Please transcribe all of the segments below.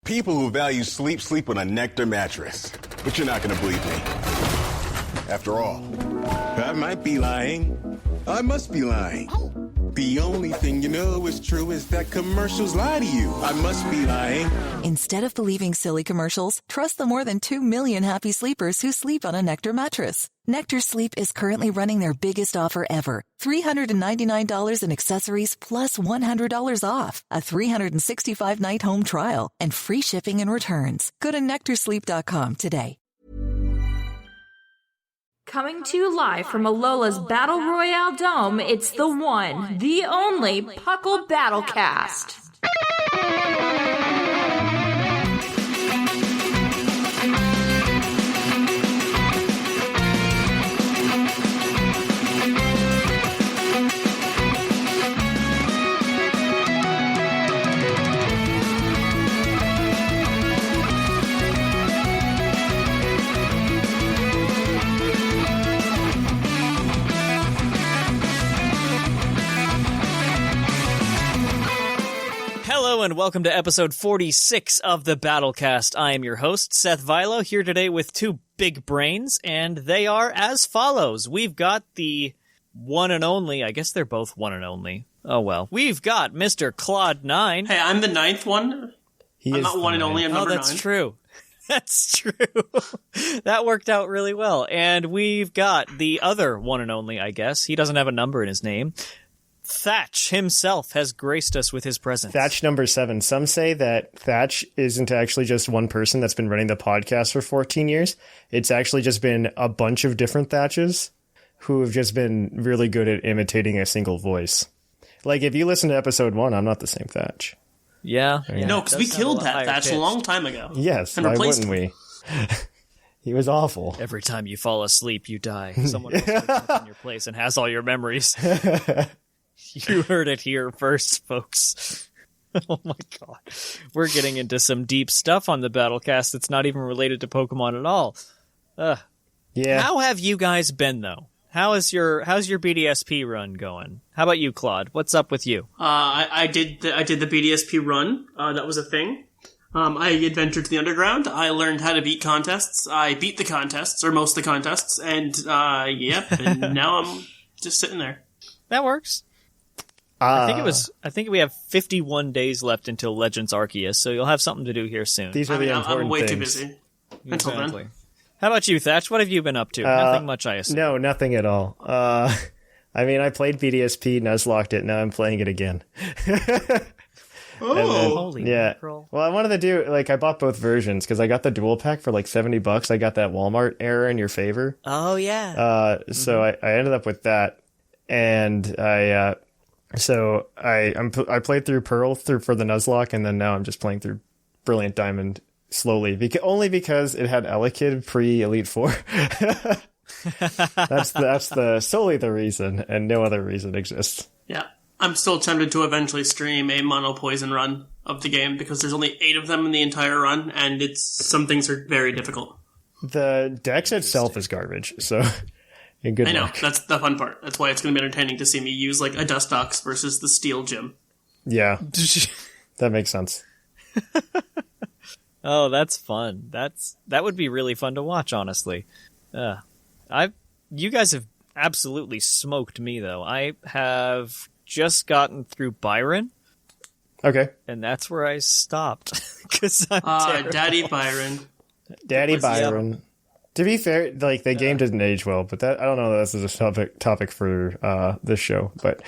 People who value sleep sleep on a Nectar mattress. But you're not going to believe me. After all, I might be lying. I must be lying. The only thing you know is true is that commercials lie to you. I must be lying. Instead of believing silly commercials, trust the more than 2 million happy sleepers who sleep on a Nectar mattress. Nectar Sleep is currently running their biggest offer ever. $399 in accessories plus $100 off. A 365-night home trial and free shipping and returns. Go to NectarSleep.com today. Coming to you live from Alola's Battle Royale Dome, it's the one, the only Puckle Battlecast. Hello and welcome to episode 46 of the Battlecast. I am your host, Seth Vilo, here today with two big brains, and they are as follows. We've got the one and only, I guess they're both one and only. Oh well. We've got Mr. Claude 9. Hey, I'm the ninth one. I'm not one and only, I'm number 9. Oh, that's true. That's true. That worked out really well. And we've got the other one and only, I guess. He doesn't have a number in his name. Thatch himself has graced us with his presence. Thatch number 7. Some say that Thatch isn't actually just one person that's been running the podcast for 14 years. It's actually just been a bunch of different Thatches who have just been really good at imitating a single voice. Like, if you listen to episode 1, I'm not the same Thatch. Yeah. No, because we killed that Thatch a long time ago. Yes, why wouldn't we? He was awful. Every time you fall asleep, you die. Someone else wakes up in your place and has all your memories. You heard it here first, folks. Oh my god. We're getting into some deep stuff on the Battlecast that's not even related to Pokemon at all. Yeah. How have you guys been, though? How's your BDSP run going? How about you, Claude? What's up with you? I did the BDSP run. That was a thing. I adventured to the underground. I learned how to beat contests. I beat the contests, or most of the contests, and and now I'm just sitting there. That works. I think we have 51 days left until Legends Arceus, so you'll have something to do here soon. These are the important I'm way things. too busy. Until then. How about you, Thatch? What have you been up to? Nothing much, I assume. No, nothing at all. I mean, I played BDSP, nuzlocked it, now I'm playing it again. Holy yeah. mackerel. Well, I wanted to do, I bought both versions, because I got the dual pack for $70. I got that Walmart error in your favor. Oh, yeah. So I ended up with that, and I played through Pearl for the Nuzlocke, and then now I'm just playing through Brilliant Diamond slowly, only because it had Elekid pre-Elite Four. That's solely the reason, and no other reason exists. Yeah, I'm still tempted to eventually stream a mono poison run of the game because there's only 8 of them in the entire run, and some things are very difficult. The dex itself is garbage, so. I know, luck. that's the fun part. That's why it's going to be entertaining to see me use, a Dustox versus the Steel Gym. Yeah, that makes sense. Oh, that's fun. That would be really fun to watch, honestly. You guys have absolutely smoked me, though. I have just gotten through Byron. Okay. And that's where I stopped. Because I'm Daddy Byron. Daddy Byron. To be fair, the game didn't age well, but I don't know that this is a topic for this show, but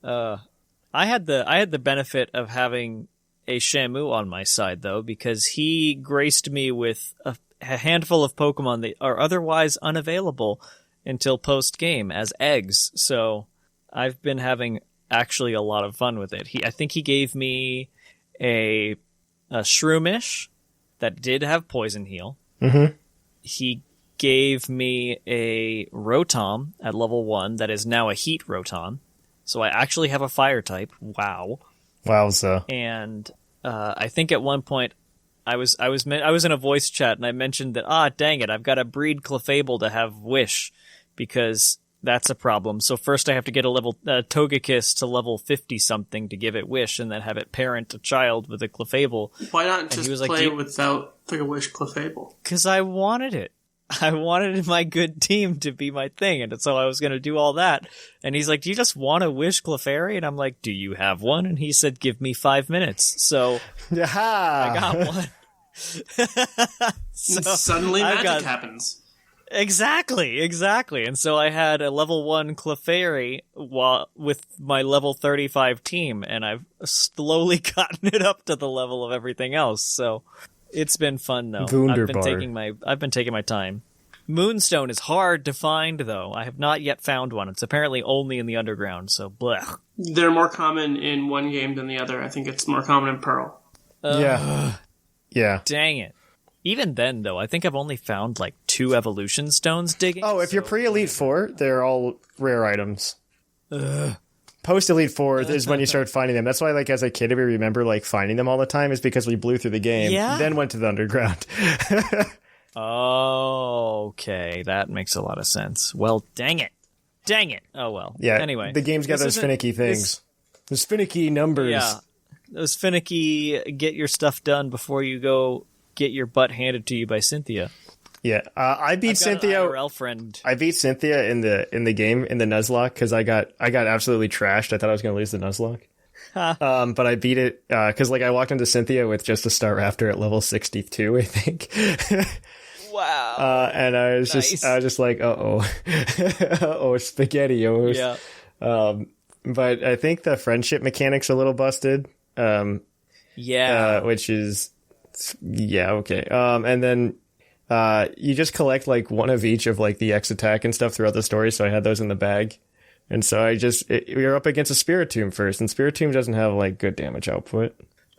I had the benefit of having a Shamu on my side, though, because he graced me with a handful of Pokemon that are otherwise unavailable until post-game as eggs, so I've been having actually a lot of fun with it. I think he gave me a Shroomish that did have Poison Heal. Mm-hmm. He gave me a Rotom at level 1 that is now a Heat Rotom. So I actually have a Fire type. Wow. Wowza. And I think at one point I was in a voice chat and I mentioned that, dang it, I've got to breed Clefable to have Wish because That's a problem. So first I have to get a level Togekiss to level 50-something to give it Wish, and then have it parent a child with a Clefable. Why not just play like, without a Wish Clefable? Because I wanted it. I wanted my good team to be my thing, and so I was going to do all that. And he's like, do you just want a Wish Clefairy? And I'm like, do you have one? And he said, give me 5 minutes. So I got one. So suddenly magic happens. Exactly. And so I had a level 1 Clefairy with my level 35 team, and I've slowly gotten it up to the level of everything else. So it's been fun, though. I've been taking my time. Moonstone is hard to find, though. I have not yet found one. It's apparently only in the underground, so blech. They're more common in one game than the other. I think it's more common in Pearl. Yeah. Dang it. Even then, though, I think I've only found, 2 evolution stones digging. Oh, if you're pre-Elite 4, they're all rare items. Post-Elite 4 is when you start finding them. That's why, as a kid, we remember, finding them all the time is because we blew through the game, then went to the underground. Oh, okay. That makes a lot of sense. Well, dang it. Oh, well. Yeah. Anyway. The game's got those finicky things. Those finicky numbers. Yeah. Those finicky get your stuff done before you go get your butt handed to you by Cynthia. Yeah. I beat Cynthia. IRL friend. I beat Cynthia in the game, in the Nuzlocke, because I got absolutely trashed. I thought I was going to lose the Nuzlocke. But I beat it, because I walked into Cynthia with just a Staraptor at level 62, I think. Wow. And I was just like, uh-oh, SpaghettiOs. Yeah. But I think the friendship mechanic's a little busted. Which is, okay. And then, you just collect one of each of the X attack and stuff throughout the story. So I had those in the bag. And so we were up against a Spiritomb first, and Spiritomb doesn't have good damage output.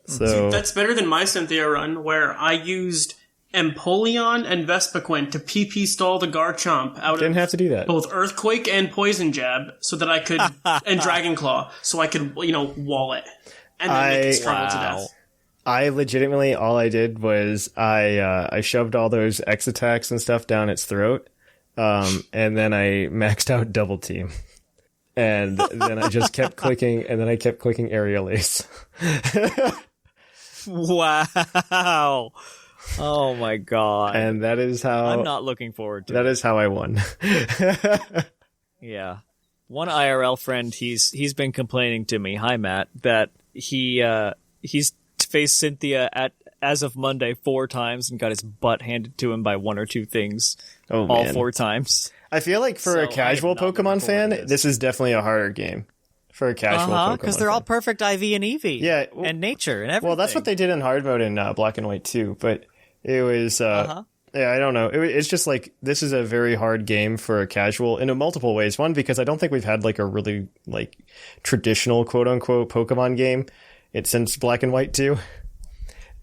So that's better than my Cynthia run, where I used Empoleon and Vespiquen to PP stall the Garchomp out Didn't have to do that. Both Earthquake and Poison Jab, so that I could, and Dragon Claw, so I could, wall it. And then make it struggle to death. I legitimately, all I did was I shoved all those X attacks and stuff down its throat, and then I maxed out Double Team. And then I just kept clicking, and then I kept clicking Aerial Ace. Wow. Oh my god. And that is how... I'm not looking forward to that. That is how I won. Yeah. One IRL friend, he's been complaining to me, hi Matt, that he's faced Cynthia as of Monday 4 times and got his butt handed to him by 1 or 2 things all 4 times. I feel like for a casual Pokemon fan, this is definitely a harder game. For a casual Pokemon because they're all perfect IV and EV. Yeah. And nature and everything. Well, that's what they did in hard mode in Black and White too, but it was... Yeah, I don't know. It's just this is a very hard game for a casual in multiple ways. One, because I don't think we've had a really traditional quote unquote Pokemon game since Black and White 2.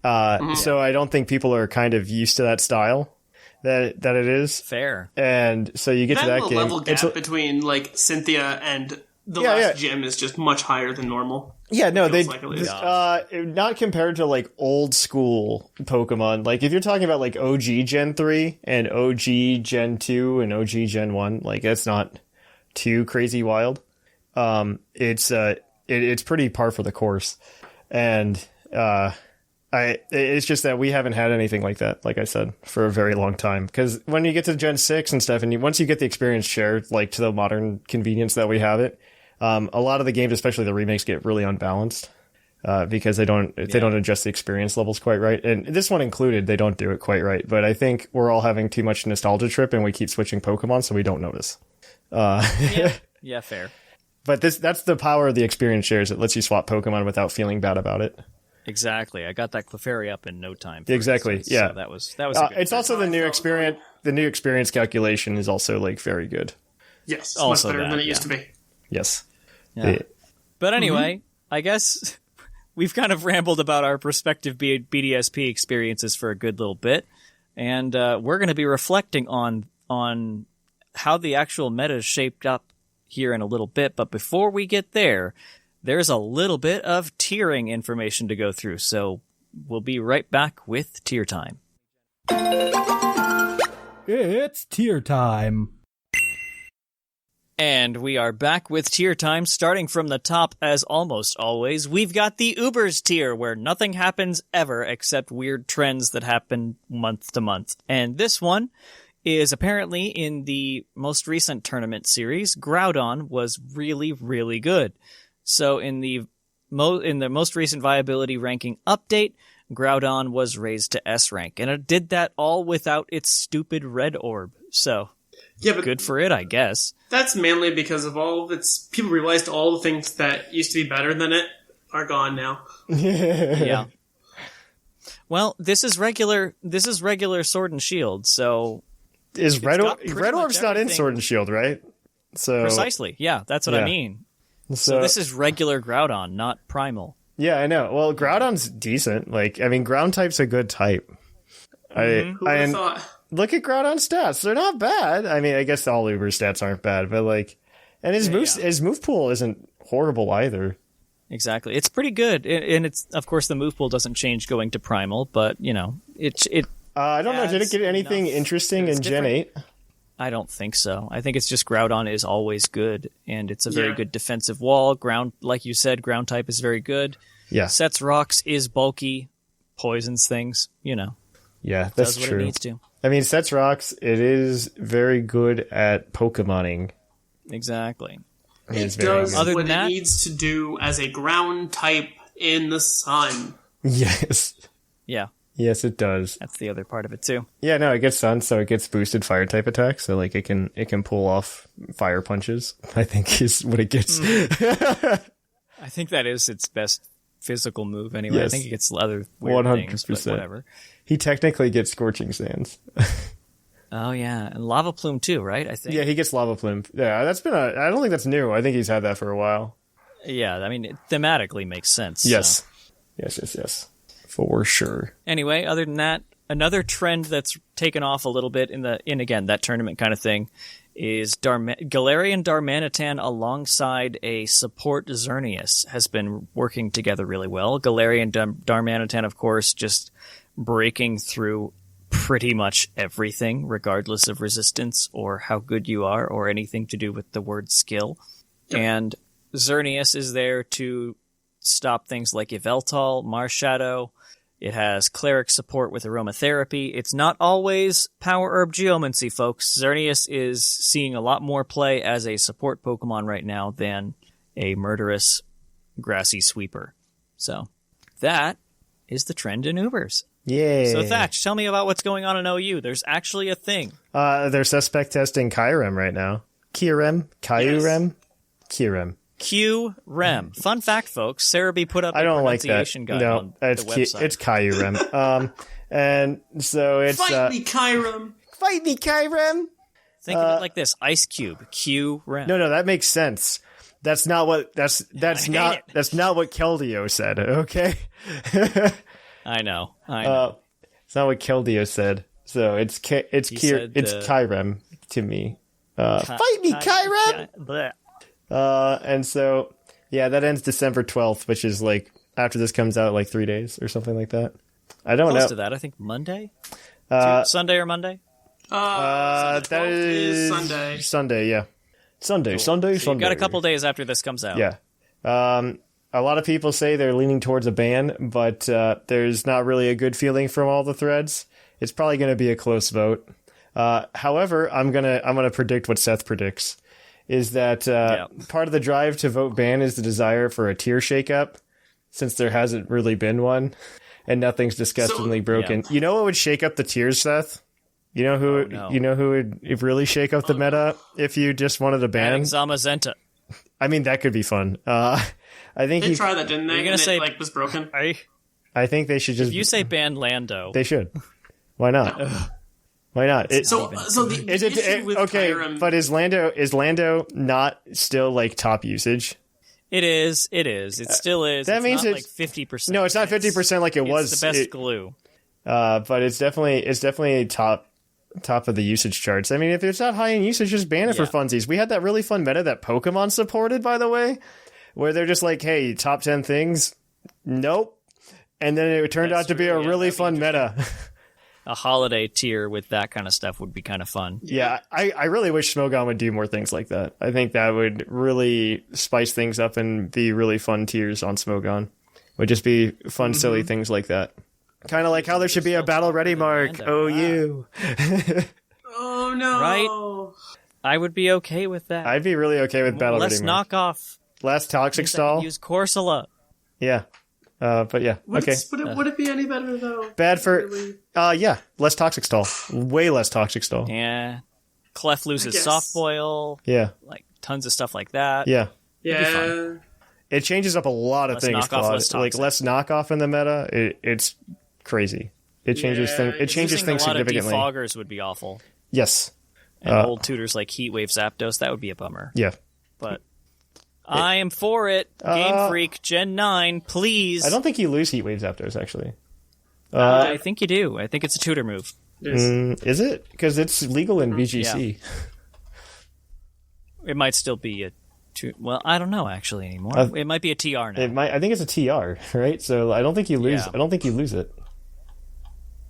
So I don't think people are kind of used to that style that it is. Fair. And so you get to that game. The level gap between Cynthia and the last gym is just much higher than normal. Yeah, no, not compared to old school Pokemon. If you're talking about OG Gen 3 and OG Gen 2 and OG Gen 1, that's not too crazy wild. It's pretty par for the course. And it's just that we haven't had anything like that, like I said, for a very long time. Because when you get to Gen 6 and stuff, and once you get the experience shared, to the modern convenience that we have it, a lot of the games, especially the remakes, get really unbalanced because they don't adjust the experience levels quite right. And this one included, they don't do it quite right. But I think we're all having too much nostalgia trip, and we keep switching Pokemon, so we don't notice. Yeah, fair. But that's the power of the experience shares. It lets you swap Pokemon without feeling bad about it. Exactly. I got that Clefairy up in no time. Exactly. Instance, yeah. So that was a good it's also the new experience. The new experience calculation is also very good. Yes, also much better than it used to be. Yes. Yeah. But anyway, I guess we've kind of rambled about our prospective BDSP experiences for a good little bit, and we're going to be reflecting on how the actual meta is shaped up here in a little bit. But before we get there, there's a little bit of tiering information to go through, so we'll be right back with tier time. It's tier time. And we are back with tier time, starting from the top as almost always. We've got the Ubers tier, where nothing happens ever except weird trends that happen month to month. And this one is apparently in the most recent tournament series, Groudon was really, really good. So in the most recent viability ranking update, Groudon was raised to S rank, and it did that all without its stupid red orb. So, yeah, but good for it, I guess. That's mainly because of all of its... People realized all the things that used to be better than it are gone now. Yeah. Well, this is regular Sword and Shield, so... Is Red Orb's not in Sword and Shield, right? So precisely, yeah, that's what I mean. So this is regular Groudon, not Primal. Yeah, I know. Well, Groudon's decent. Like, I mean, Ground type's a good type. Who would've thought? Look at Groudon's stats; they're not bad. I mean, I guess all Uber's stats aren't bad, but like, and his move pool isn't horrible either. Exactly, it's pretty good, and it's of course the move pool doesn't change going to Primal, but you know it. I don't know. Did it get anything interesting in Gen 8? I don't think so. I think it's just Groudon is always good, and it's a very good defensive wall. Ground, like you said, ground type is very good. Yeah. Sets rocks, is bulky, poisons things, you know. Yeah, that's does true. what it needs to. I mean, Sets rocks, it is very good at Pokemoning. Exactly. It does what it needs to do as a ground type in the sun. Yes. Yeah. Yes, it does. That's the other part of it too. Yeah, no, it gets sun, so it gets boosted fire type attacks, so like it can pull off fire punches, I think is what it gets. I think that is its best physical move anyway. Yes. I think it gets other weird 100%. Things, but whatever. He technically gets Scorching Sands. Oh yeah, and Lava Plume too, right? I think. Yeah, he gets Lava Plume. Yeah, I don't think that's new. I think he's had that for a while. Yeah, I mean, it thematically makes sense. Yes. So. Yes. For sure. Anyway, other than that, another trend that's taken off a little bit in again, that tournament kind of thing is Galarian Darmanitan alongside a support Xerneas has been working together really well. Galarian Darmanitan, of course, just breaking through pretty much everything, regardless of resistance or how good you are or anything to do with the word skill. Yep. And Xerneas is there to stop things like Yveltal, Marshadow. It has cleric support with aromatherapy. It's not always power herb geomancy, folks. Xerneas is seeing a lot more play as a support Pokemon right now than a murderous grassy sweeper. So that is the trend in Ubers. Yay. So Thatch, tell me about what's going on in OU. There's actually a thing. They're suspect testing Kyurem right now. Kyurem? Yes. Kyurem. Q-Rem. Fun fact, folks. Sarah B put up a pronunciation guide on the website. It's Kyurem. And so it's... Fight me, Kyurem! Fight me, Kyurem! Think of it like this. Ice Cube. Q-Rem. No, that makes sense. That's not what... That's not what Keldeo said, okay? I know. It's not what Keldeo said. So it's Kyurem to me. Fight me, Kyurem! And so, yeah, that ends December 12th, which is like, after this comes out, like 3 days or something like that. I don't know. Close to that, I think Monday? Sunday or Monday? That is Sunday. Sunday, yeah. Sunday. So you've got a couple days after this comes out. Yeah. A lot of people say they're leaning towards a ban, but there's not really a good feeling from all the threads. It's probably going to be a close vote. However, I'm gonna predict what Seth predicts. Is that part of the drive to vote ban is the desire for a tier shakeup, since there hasn't really been one, and nothing's disgustingly broken. Yeah. You know what would shake up the tiers, Seth? You know who? You know who would really shake up the meta if you just wanted a ban? Zamazenta. I mean, that could be fun. I think they tried that, didn't they? You're gonna say was broken. I think they should just. If you say ban Lando, they should. Why not? Why not? So the issue with Kyurem... but is Lando not still like top usage? It is. It still is. That means not like 50%. No, it's not 50% like it was. It's the best glue. But it's definitely top of the usage charts. I mean, if it's not high in usage, just ban it for funsies. We had that really fun meta that Pokemon supported, by the way, where they're just like, hey, top 10 things. Nope. And then it turned out to be a really fun meta. a holiday tier with that kind of stuff would be kind of fun. Yeah, I really wish Smogon would do more things like that. I think that would really spice things up and be really fun tiers on Smogon. Would just be fun, silly things like that. Kind of like how there should be a battle ready mark. OU. Oh no! Right? I would be okay with that. I'd be really okay with battle ready mark. Less knockoff. Less toxic stall. Use Corsola. Yeah. But yeah. Okay. Would it be any better though? Bad for. Really? Yeah. Less toxic stall. Way less toxic stall. Yeah. Clef loses guess. soft boil. Yeah. Like tons of stuff like that. Yeah. Yeah. It changes up a lot of Less things, knockoff, Claude. less Like toxic. less knockoff in the meta. It's crazy. It changes things. It changes Using things a lot significantly. of defoggers would be awful. Yes. And old tutors like Heatwave Zapdos, that would be a bummer. Yeah. But I am for it. Game Freak, Gen 9, please. I don't think you lose Heatwave Zapdos, actually. I think you do. I think it's a tutor move. Is it? Because it's legal in VGC. It might still be a well, I don't know actually anymore. It might be a TR now. It might. I think it's a TR, right? So I don't think you lose. Yeah. I don't think you lose it.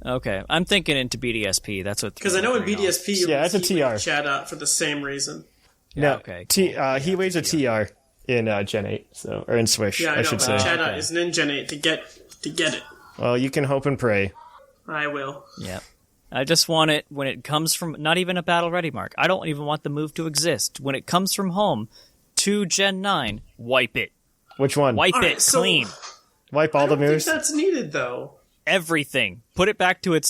Okay, I'm thinking into BDSP. That's what. Because I know in BDSP, you Yeah, it's a Heatwave TR. Chat out for the same reason. No. okay, He waves a TR in Gen 8, so or in Swish, Yeah, I know. should But say. Chat out isn't in Gen 8 to get it. Well, you can hope and pray. I will. Yeah. I just want it when it comes from not even a battle ready mark. I don't even want the move to exist. When it comes from home to Gen 9, wipe it. Which one? Wipe All it right, so- clean. Wipe all the I don't moves. think that's needed though. Everything. Put it back to its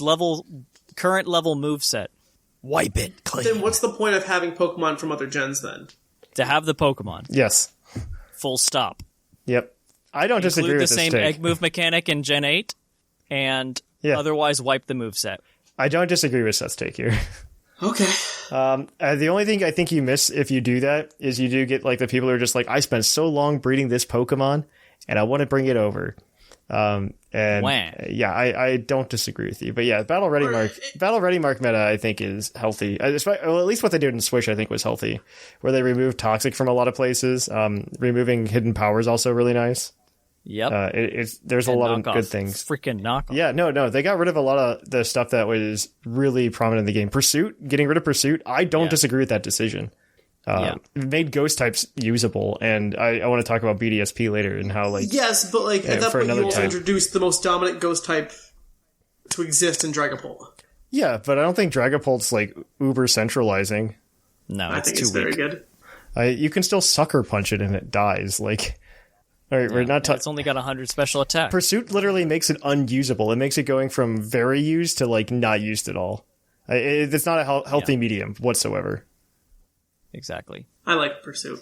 current level moveset. Wipe it clean. Then what's the point of having Pokemon from other gens then? To have the Pokemon. Yes. Full stop. Yep. I don't disagree Include with the this same take. egg move mechanic in Gen 8, and otherwise wipe the moveset. I don't disagree with Seth's take here. Okay. The only thing I think you miss if you do that is you do get like the people who are just like, I spent so long breeding this Pokemon and I want to bring it over. And Wah. yeah, I don't disagree with you, but yeah, battle ready mark meta I think is healthy. Well, at least what they did in Swish I think was healthy, where they removed toxic from a lot of places. Removing hidden power is also really nice. Yep. There's a lot of knockoff. good things. Freaking knockoff. Yeah, no, they got rid of a lot of the stuff that was really prominent in the game. Pursuit, getting rid of Pursuit, I don't disagree with that decision. It made ghost types usable, and I want to talk about BDSP later and how like Yes, but like at that for point you another also type. introduced the most dominant ghost type to exist in Dragapult. yeah, but I don't think Dragapult's like uber centralizing. No, I it's think too it's weak. very good. You can still sucker punch it and it dies. Like, all right, we're not It's only got 100 special attack. Pursuit literally makes it unusable. It makes it going from very used to like not used at all. It's not a healthy medium whatsoever. Exactly. I like Pursuit.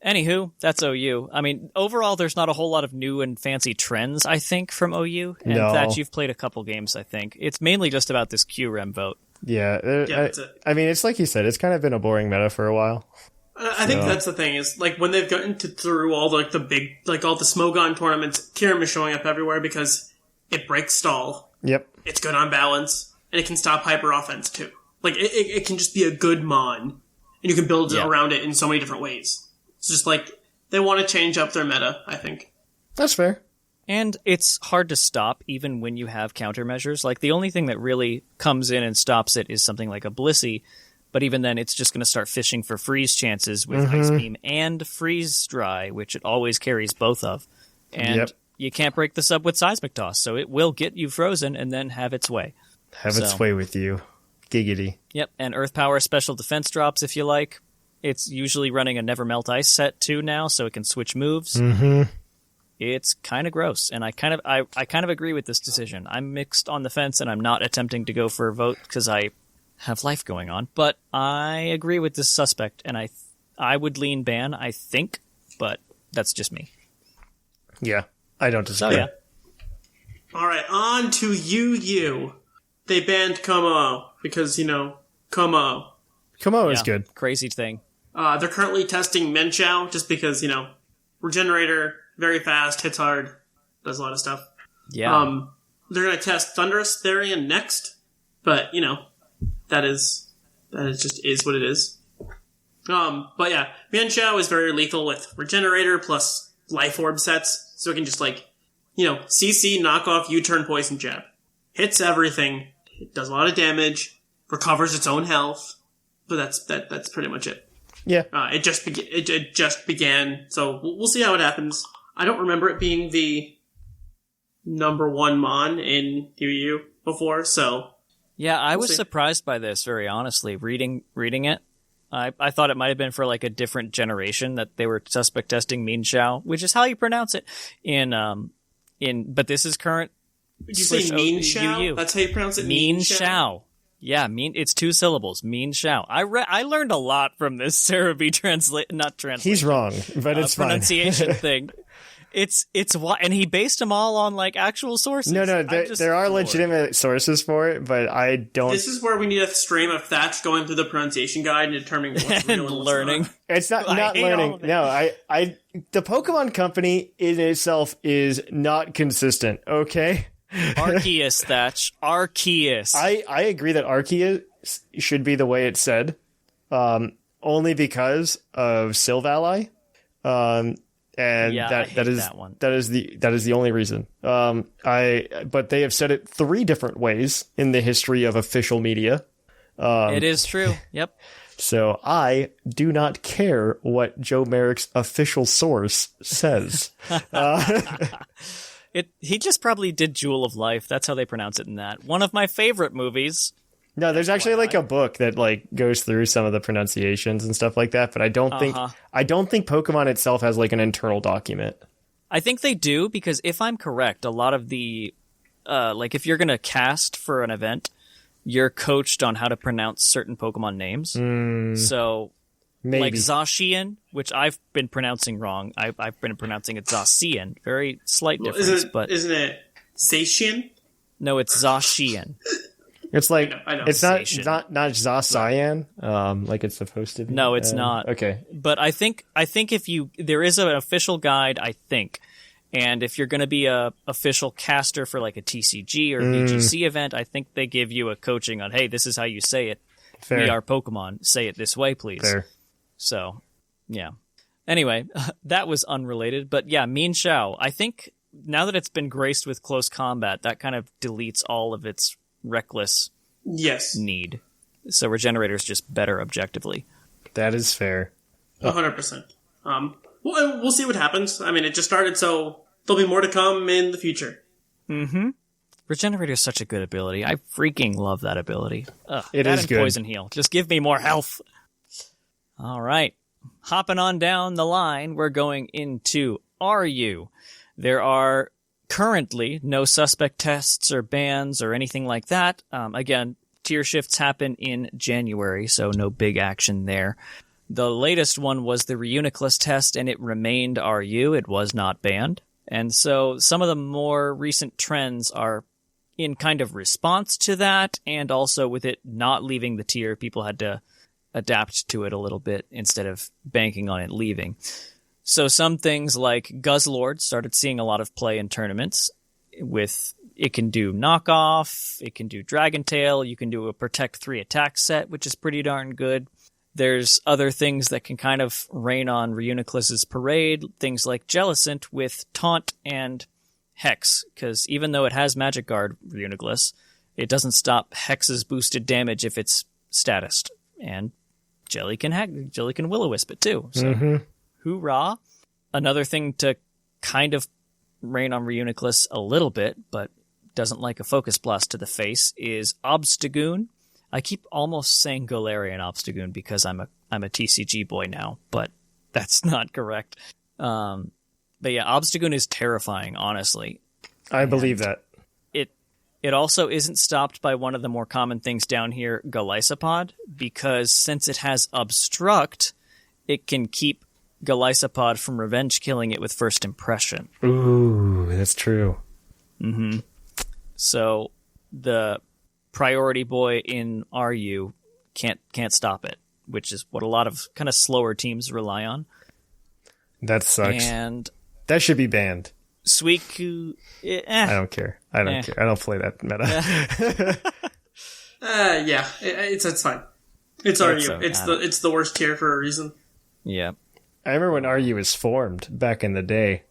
Anywho, that's OU. I mean, overall, there's not a whole lot of new and fancy trends, I think, from OU. And No. Thatch, you've played a couple games, I think. It's mainly just about this QREM vote. Yeah, that's it. I mean, it's like you said, it's kind of been a boring meta for a while. I think that's the thing is like when they've gotten through all the big all the Smogon tournaments, Kyurem is showing up everywhere because it breaks stall. Yep. It's good on balance, and it can stop hyper offense too. Like it can just be a good mon, and you can build around it in so many different ways. It's just like they want to change up their meta, I think. That's fair. And it's hard to stop even when you have countermeasures. Like, the only thing that really comes in and stops it is something like a Blissey, but even then it's just going to start fishing for freeze chances with Ice Beam and Freeze Dry, which it always carries both of. And you can't break this up with Seismic Toss, so it will get you frozen and then have its way. Have its way with you. Giggity. Yep, and Earth Power special defense drops if you like. It's usually running a Never Melt Ice set too now, so it can switch moves. Mm-hmm. It's kind of gross, and I kind of agree with this decision. I'm mixed on the fence, and I'm not attempting to go for a vote because I have life going on. But I agree with this suspect, and I would lean ban, I think, but that's just me. Yeah, I don't disagree. So, yeah. All right, on to UU. They banned Como because Como. Como is Yeah, good. Crazy thing. They're currently testing Menchao just because Regenerator, very fast, hits hard, does a lot of stuff. Yeah. They're going to test Thunderous Therian next, but that is just what it is. But yeah, Menchao is very lethal with Regenerator plus Life Orb sets, so it can just CC, knock off, U-turn, poison jab. Hits everything. It does a lot of damage, recovers its own health, but that's pretty much it. Yeah. It just began, so we'll see how it happens. I don't remember it being the number 1 mon in UU before, so... Yeah, I was surprised by this, very honestly, reading it. I thought it might have been for like a different generation that they were suspect testing Mean Shao, which is how you pronounce it but this is current. Did you say Mean Shao? UU. That's how you pronounce it? Mean Shao. Yeah, it's 2 syllables. Mean Shao. I learned a lot from this Sarah B. not translation. He's wrong, but it's pronunciation thing. It's and he based them all on like actual sources. No, there are legitimate sources for it, but I don't. This is where we need a stream of Thatch going through the pronunciation guide and determining what's real and learning. What's It's not learning. No, the Pokemon Company in itself is not consistent. Okay. Arceus, Thatch. Arceus. I agree that Arceus should be the way it's said, only because of Silvally. And yeah, that is the only reason. But they have said it 3 different ways in the history of official media. It is true. Yep. So I do not care what Joe Merrick's official source says. He just probably did Jewel of Life. That's how they pronounce it in that. One of my favorite movies. No, there's actually like a book that like goes through some of the pronunciations and stuff like that, but I don't think Pokemon itself has like an internal document. I think they do, because if I'm correct, a lot of the like if you're going to cast for an event, you're coached on how to pronounce certain Pokemon names. So maybe. Like Zacian, which I've been pronouncing wrong. I've been pronouncing it Zacian. Very slight difference, but isn't it Zacian? No, it's Zacian. It's like I know. It's not Zacian, like it's supposed to be. No, it's not. Okay, but I think if there is an official guide, I think, and if you're going to be a official caster for like a TCG or VGC event, I think they give you a coaching on, hey, this is how you say it. Fair. We are Pokemon. Say it this way, please. Fair. So, yeah. Anyway, that was unrelated, but yeah, Mean Shao. I think now that it's been graced with close combat, that kind of deletes all of its reckless need. So Regenerator is just better objectively. That is fair. 100%. We'll see what happens. I mean, it just started, so there'll be more to come in the future. Mm-hmm. Regenerator is such a good ability. I freaking love that ability. It is good. Poison Heal. Just give me more health. All right. Hopping on down the line, we're going into RU. There are currently no suspect tests or bans or anything like that. Again, tier shifts happen in January, so no big action there. The latest one was the Reuniclus test, and it remained RU. It was not banned. And so some of the more recent trends are in kind of response to that, and also with it not leaving the tier, people had to adapt to it a little bit instead of banking on it leaving. So some things like Guzzlord started seeing a lot of play in tournaments. With it can do knockoff, it can do Dragon Tail, you can do a Protect 3 attack set, which is pretty darn good. There's other things that can kind of rain on Reuniclus's parade, things like Jellicent with Taunt and Hex, because even though it has Magic Guard Reuniclus, it doesn't stop Hex's boosted damage if it's statused. And Jelly can Will-O-Wisp it too. So, hoorah. Another thing to kind of rain on Reuniclus a little bit, but doesn't like a Focus Blast to the face, is Obstagoon. I keep almost saying Galarian Obstagoon because I'm a TCG boy now, but that's not correct. But yeah, Obstagoon is terrifying, honestly. I believe that. It also isn't stopped by one of the more common things down here, Golisopod, because since it has Obstruct, it can keep Golisopod from revenge killing it with First Impression. Ooh, that's true. Mm-hmm. So the priority boy in RU can't stop it, which is what a lot of kind of slower teams rely on. That sucks. And that should be banned. Suicune... I don't care. I don't care. I don't play that meta. Yeah, it's fine. It's RU. It's the worst tier for a reason. Yeah. I remember when RU was formed back in the day.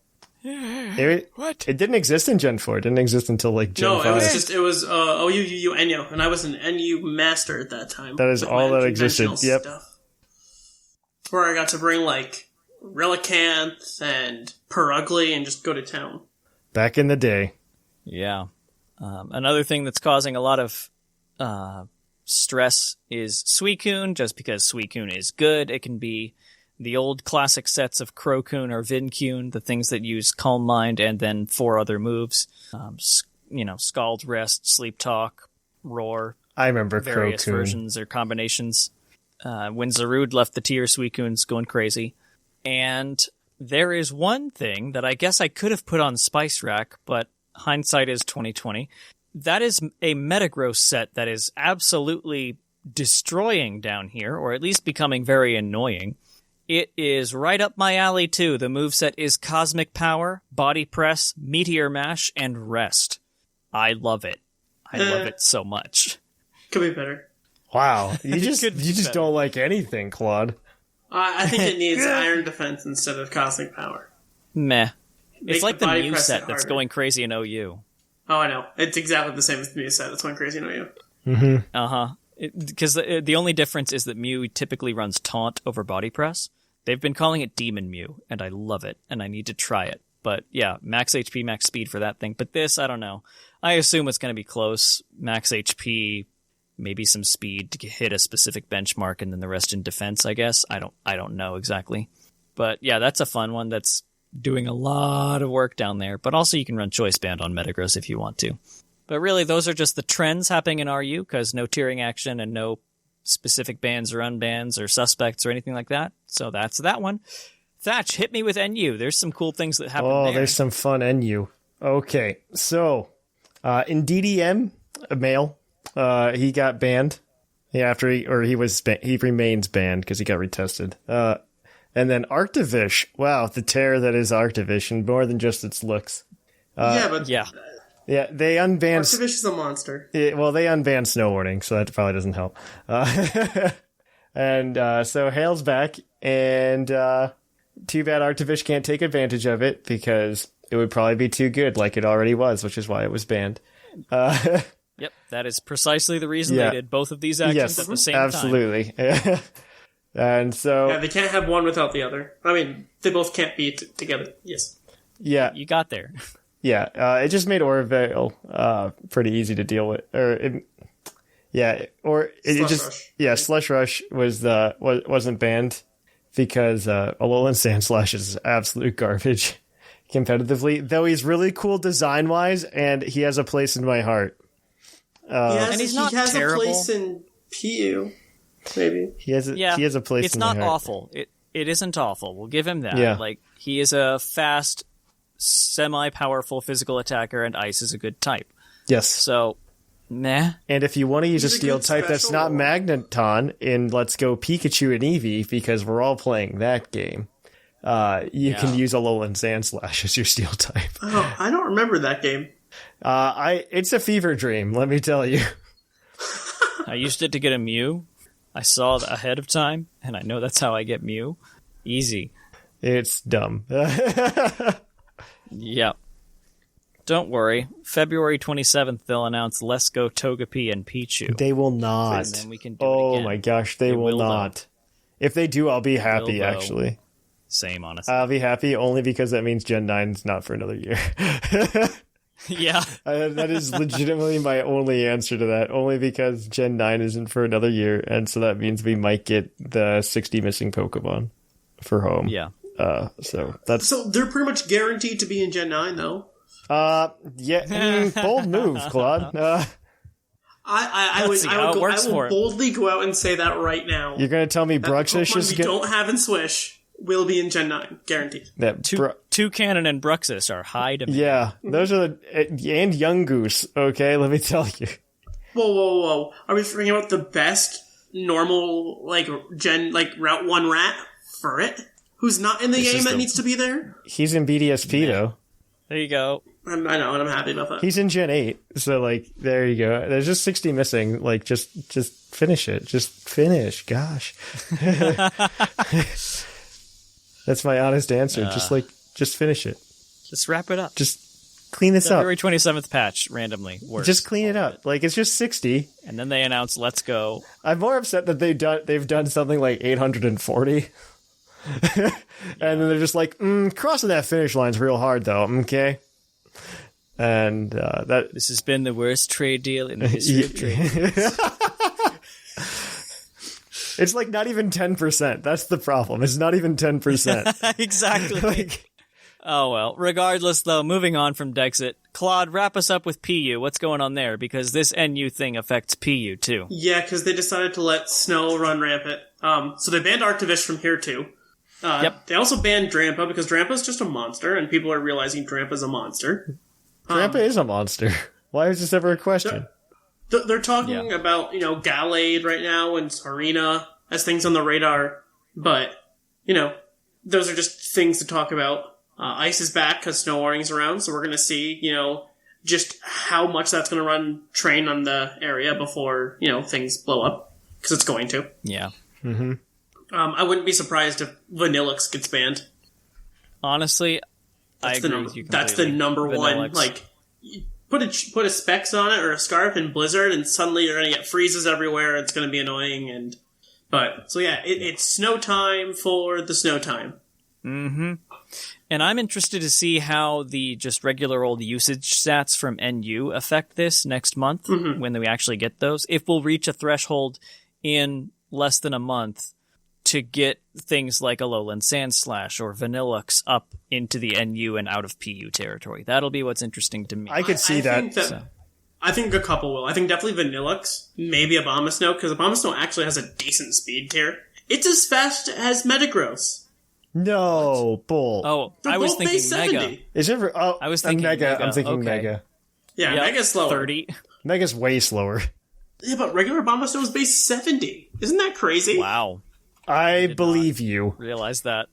What? It didn't exist in Gen 4. It didn't exist until like Gen 5. No, it was OU, Enyo, and I was an NU master at that time. That is all that existed. Yep. Stuff. Where I got to bring like Relicanth and Perugly and just go to town. Back in the day. Yeah. Another thing that's causing a lot of stress is Suicune, just because Suicune is good. It can be the old classic sets of Crocune or Vincune, the things that use Calm Mind and then 4 other moves. Scald Rest, Sleep Talk, Roar. I remember various Crocune. Versions or combinations. When Zarude left the tier, Suicune's going crazy. And there is one thing that I guess I could have put on Spice Rack, but hindsight is 2020. That is a Metagross set that is absolutely destroying down here, or at least becoming very annoying. It is right up my alley, too. The moveset is Cosmic Power, Body Press, Meteor Mash, and Rest. I love it. I love it so much. Could be better. Wow. You just don't like anything, Claude. I think it needs Iron Defense instead of Cosmic Power. Meh. It's like the Body Mew Press set it that's harder. going crazy in OU. Oh, I know. It's exactly the same as the Mew set. That's going crazy in OU. Mm-hmm. Uh-huh. Because the only difference is that Mew typically runs Taunt over Body Press. They've been calling it Demon Mew, and I love it, and I need to try it. But yeah, max HP, max speed for that thing. But this, I don't know. I assume it's going to be close. Max HP, maybe some speed to hit a specific benchmark, and then the rest in defense, I guess. I don't know exactly. But yeah, that's a fun one that's doing a lot of work down there. But also you can run Choice Band on Metagross if you want to. But really, those are just the trends happening in RU, because no tiering action and no specific bans or unbans or suspects or anything like that. So that's that one. Thatch, hit me with NU. There's some cool things that happen there. Oh, there's some fun NU. Okay, so in DDM, a male, he got banned. Yeah, he remains banned because he got retested. And then Arctivish, wow, the terror that is Arctivish, and more than just its looks. Yeah, they unbanned. Arctivish is a monster. They unbanned Snow Warning, so that probably doesn't help. So Hale's back, and too bad Arctivish can't take advantage of it, because it would probably be too good, like it already was, which is why it was banned. Yep, that is precisely the reason they did both of these actions at the same time. Absolutely. And so... Yeah, they can't have one without the other. I mean, they both can't be together. Yes. Yeah. You got there. Yeah, it just made Orville pretty easy to deal with. Slush Rush wasn't banned because Alolan Sandslash is absolute garbage competitively. Though he's really cool design wise, and he has a place in my heart. And he's not terrible. He has a place in PU, maybe. He has a place in my heart. It's not awful. It isn't awful. We'll give him that. Yeah. Like, he is a fast, semi-powerful physical attacker, and Ice is a good type. Yes. So, meh. And if you want to use He's a a steel good type that's special. not Magneton in Let's Go Pikachu and Eevee, because we're all playing that game, you can use Alolan Sandslash as your steel type. Oh, I don't remember that game. It's a fever dream, let me tell you. I used it to get a Mew. I saw it ahead of time, and I know that's how I get Mew. Easy. It's dumb. Yep. Don't worry. February 27th, they'll announce Let's Go Togepi and Pichu. They will not. And then we can do it again. My gosh, they will not. If they do, I'll be happy, Will, though. actually. Same, honestly. I'll be happy only because that means Gen 9's not for another year. Yeah. That is legitimately my only answer to that. Only because Gen 9 isn't for another year, and so that means we might get the 60 missing Pokemon for home. Yeah. So they're pretty much guaranteed to be in Gen 9, though. Bold move, Claude. I will boldly go out and say that right now. You're going to tell me Bruxish is we don't have in Swish will be in Gen 9, guaranteed. Toucannon and Bruxus are high demand. Yeah, those are and Young Goose. Okay, let me tell you. Whoa! Are we forgetting about the best normal Route 1 rat for it? Who's not in the game that needs to be there? He's in BDSP though. There you go. I know, and I'm happy about that. He's in Gen 8, so there you go. There's just 60 missing. Just finish it. Just finish. Gosh. That's my honest answer. Just finish it. Just wrap it up. Just clean this February up. 27th patch, randomly. Worse. Just clean it up. Like, it's just 60. And then they announce, let's go. I'm more upset that they've done something like 840. And then they're just like, crossing that finish line's real hard, though. Okay. And This has been the worst trade deal in the history of trade deals. It's like not even 10%. That's the problem. It's not even 10%. Exactly. Oh, well. Regardless, though, moving on from Dexit, Claude, wrap us up with PU. What's going on there? Because this NU thing affects PU, too. Yeah, because they decided to let Snow run rampant. So they banned Arctivish from here, too. Yep. They also banned Drampa, because Drampa's just a monster, and people are realizing Drampa's a monster. Grandpa is a monster. Why is this ever a question? They're talking about, Gallade right now and Sarina as things on the radar, but, those are just things to talk about. Ice is back because Snow Warning's around, so we're going to see, just how much that's going to run train on the area before, things blow up, because it's going to. Yeah. Mm-hmm. I wouldn't be surprised if Vanillix gets banned. Honestly, I agree with you completely. That's the number one, Vanillix. Put a Specs on it or a Scarf in Blizzard, and suddenly you're going to get freezes everywhere. It's going to be annoying, it's snow time for the snow time. Mm-hmm. And I'm interested to see how the just regular old usage stats from NU affect this next month when we actually get those. If we'll reach a threshold in less than a month to get things like Alolan Sandslash or Vanillux up into the NU and out of PU territory. That'll be what's interesting to me. I could see that. I think a couple will. I think definitely Vanillux, maybe Abomasnow, because Abomasnow actually has a decent speed tier. It's as fast as Metagross. No, bull. Oh, They're I was both thinking base 70. Is it? Oh, I was thinking Mega. Mega. I'm thinking Okay. Mega. Yeah, Yep, Mega's slower. 30. Mega's way slower. Yeah, but regular Abomasnow is base 70. Isn't that crazy? Wow. I believe you. Realize that.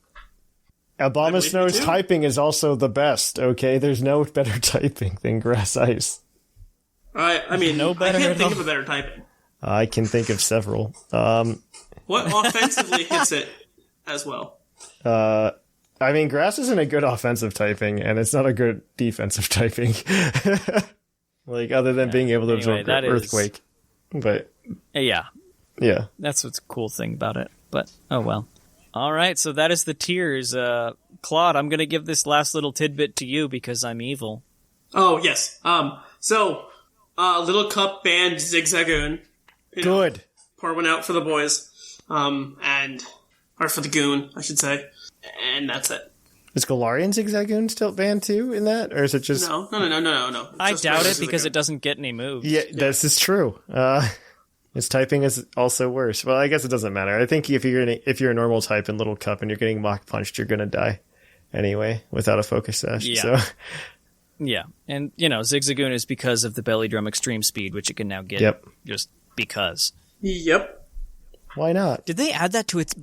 Abomasnow's too. typing is also the best, okay? There's no better typing than Grass Ice. I mean, No better I can't at think all. of a better typing. I can think of several. What offensively hits it as well? I mean, Grass isn't a good offensive typing, and it's not a good defensive typing. Like, other than being able to absorb that is- Earthquake. But, Yeah. yeah. That's what's a cool thing about it. But, oh well. All right, so that is the tiers. Claude, I'm going to give this last little tidbit to you because I'm evil. Oh, yes. Little Cup banned Zigzagoon. Good. Pour one out for the boys. Or for the goon, I should say. And that's it. Is Galarian Zigzagoon still banned too in that? Or is it just... No. I Just doubt regular it because Zigzagoon. it doesn't get any moves. Yeah, this is true. His typing is also worse. Well, I guess it doesn't matter. I think if you're a normal type in Little Cup and you're getting Mach Punched, you're gonna die anyway without a Focus Sash. Yeah. So Yeah, and, Zigzagoon is because of the Belly Drum Extreme Speed, which it can now get just because. Yep. why not? Did they add that to its,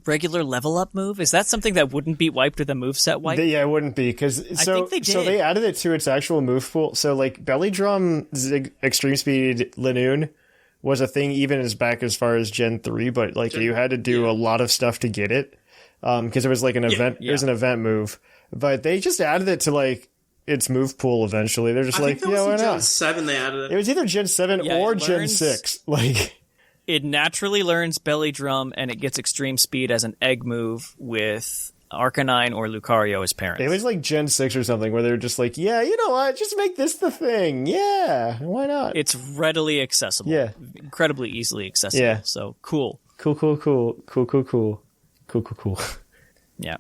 regular level-up move? Is that something that wouldn't be wiped with a moveset wipe? Yeah, it wouldn't be because think they So did. they added it to its actual move pool. So Belly Drum Extreme Speed Linoon was a thing even as far as Gen 3, but you had to do a lot of stuff to get it because it was an event. It was an event move, but they just added it to its move pool eventually. They're just I think that was why in Gen not? 7 they added it. It was either Gen 7 Yeah, or it Gen learns- 6. It naturally learns Belly Drum, and it gets Extreme Speed as an egg move with Arcanine or Lucario as parents. It was Gen 6 or something where they're just yeah, you know what? Just make this the thing. Yeah, why not? It's readily accessible. Yeah. Incredibly easily accessible. Yeah. So, cool. Cool. Yeah.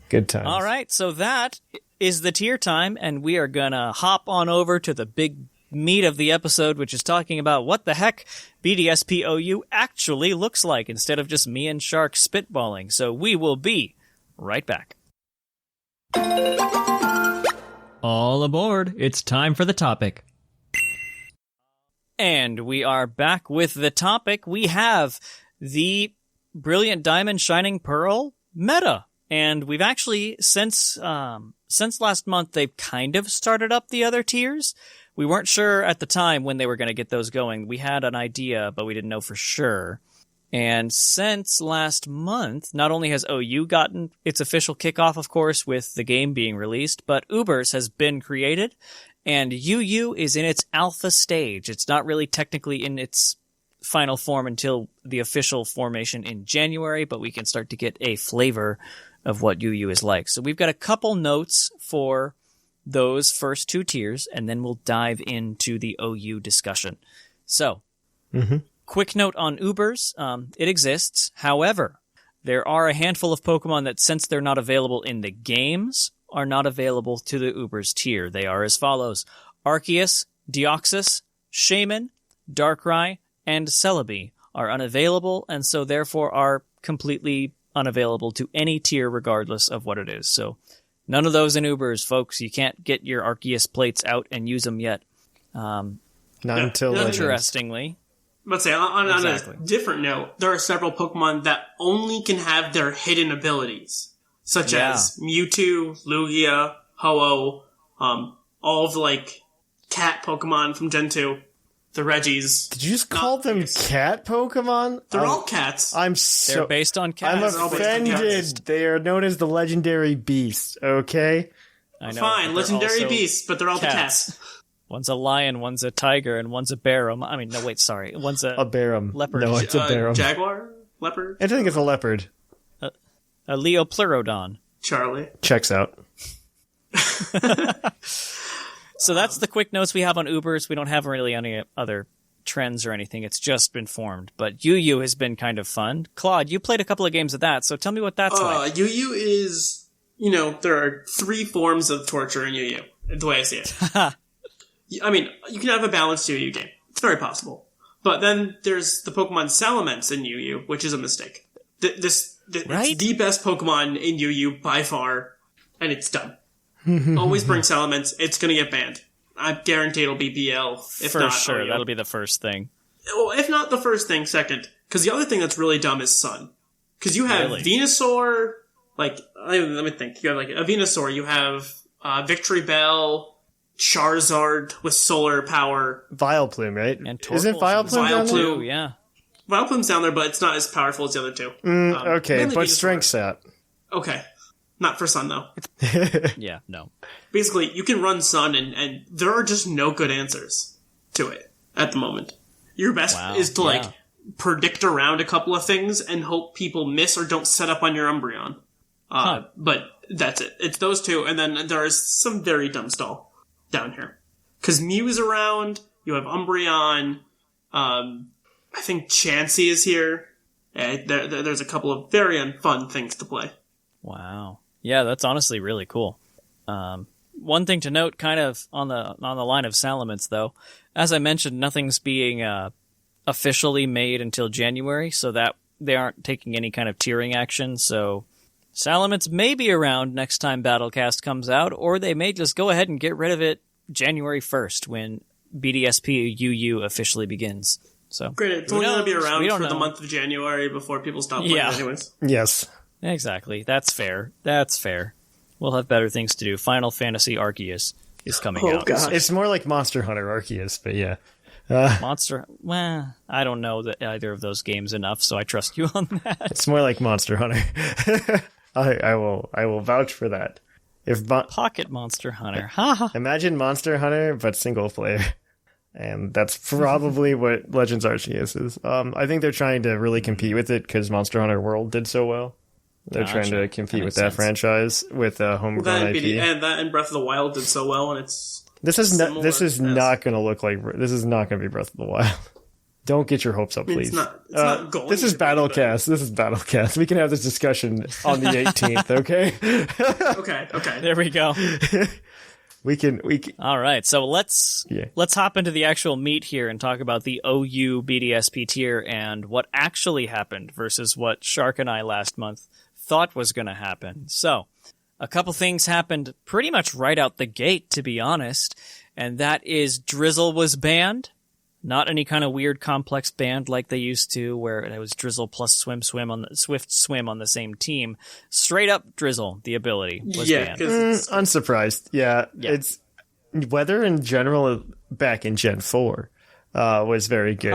Good times. All right, so that is the tier time, and we are going to hop on over to the big meat of the episode, which is talking about what the heck BDSPOU actually looks like instead of just me and Shark spitballing. So we will be right back. All aboard. It's time for the topic. And we are back with the topic. We have the Brilliant Diamond Shining Pearl meta. And we've actually, since last month, they've kind of started up the other tiers. We weren't sure at the time when they were going to get those going. We had an idea, but we didn't know for sure. And since last month, not only has OU gotten its official kickoff, of course, with the game being released, but Ubers has been created, and UU is in its alpha stage. It's not really technically in its final form until the official formation in January, but we can start to get a flavor of what UU is like. So we've got a couple notes for those first two tiers, and then we'll dive into the OU discussion. So, quick note on Ubers. It exists. However, there are a handful of Pokemon that, since they're not available in the games, are not available to the Ubers tier. They are as follows: Arceus, Deoxys, Shaman, Darkrai, and Celebi are unavailable, and so therefore are completely unavailable to any tier regardless of what it is. So none of those in Ubers, folks. You can't get your Arceus plates out and use them yet. Not until Legends. Interestingly, Let's say on a different note, there are several Pokemon that only can have their hidden abilities, such as Mewtwo, Lugia, Ho-Oh, all of the cat Pokemon from Gen 2, the Reggies. Did you just call them cat Pokemon? They're all cats. they're based on cats. I'm offended. They are known as the legendary beasts, okay? I know, Fine, legendary beasts, but they're all cats. the cats. One's a lion, one's a tiger, and one's a Barum. I mean, no, wait, sorry. One's a Barum. Leopard. No, it's a Barum. Jaguar? Leopard? I think it's a leopard. A Leopleurodon. Charlie. Checks out. So that's the quick notes we have on Ubers. We don't have really any other trends or anything. It's just been formed. But UU has been kind of fun. Claude, you played a couple of games of that, so tell me what that's like. UU is, there are 3 forms of torture in UU, the way I see it. I mean, you can have a balanced UU game. It's very possible. But then there's the Pokemon Salamence in UU, which is a mistake. It's the best Pokemon in UU by far, and it's dumb. Always bring Salamence. It's going to get banned. I guarantee it'll be BL. For sure, that'll be the first thing. Well, if not the first thing, second. Because the other thing that's really dumb is Sun. Because you have Venusaur, let me think. You have a Venusaur, you have Victory Bell, Charizard with solar power. Vileplume, right? And Isn't Vileplume down there? Vileplume, yeah. Vileplume's down there, but it's not as powerful as the other two. Okay, but Venusaur. Strength Sat. Okay. Not for Sun, though. Yeah, no. Basically, you can run Sun, and there are just no good answers to it at the moment. Your best is to, predict around a couple of things and hope people miss or don't set up on your Umbreon. But that's it. It's those two, and then there is some very dumb stall down here. Because Mew's around, you have Umbreon, I think Chansey is here. There's a couple of very unfun things to play. Wow. Yeah, that's honestly really cool. One thing to note, kind of on the line of Salamence, though, as I mentioned, nothing's being officially made until January, so that they aren't taking any kind of tiering action. So Salamence may be around next time Battlecast comes out, or they may just go ahead and get rid of it January 1st when BDSP UU officially begins. So great, it's only going to be around for the month of January before people stop playing anyways. Yes. Exactly. That's fair. We'll have better things to do. Final Fantasy Arceus is coming out. God. It's more like Monster Hunter Arceus, but yeah. I don't know either of those games enough, so I trust you on that. It's more like Monster Hunter. I will vouch for that. Pocket Monster Hunter. Imagine Monster Hunter, but single player. And that's probably what Legends Arceus is. I think they're trying to really compete with it because Monster Hunter World did so well. They're trying to compete with that franchise with homegrown IP. And that and Breath of the Wild did so well, and it's this is not going to look like this is not going to be Breath of the Wild. Don't get your hopes up, please. It's not going. This is Battlecast. This is Battlecast. We can have this discussion on the 18th. Okay. Okay. There we go. We can. All right. So let's hop into the actual meat here and talk about the OU BDSP tier and what actually happened versus what Shark and I last month thought was going to happen. So a couple things happened pretty much right out the gate, to be honest, and that is Drizzle was banned. Not any kind of weird complex band like they used to, where it was Drizzle plus Swift Swim on the same team. Straight up Drizzle, the ability, was banned. Unsurprised. Yeah, it's weather in general back in Gen 4 was very good.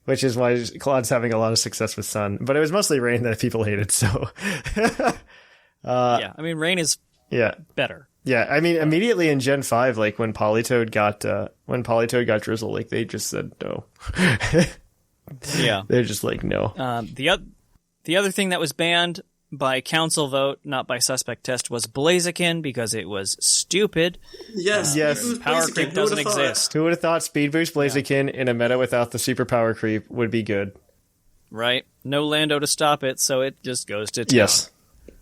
which is why Claude's having a lot of success with Sun. But it was mostly Rain that people hated, so... yeah, I mean, Rain is better. Yeah, I mean, immediately in Gen 5, like, when Politoed got Drizzle, like, they just said no. Yeah. They're just like, no. The other thing that was banned by council vote, not by suspect test, was Blaziken because it was stupid. Yes. Power creep doesn't exist. Who would have thought Speed Boost Blaziken in a meta without the super power creep would be good? Right. No Lando to stop it, so it just goes to town. Yes.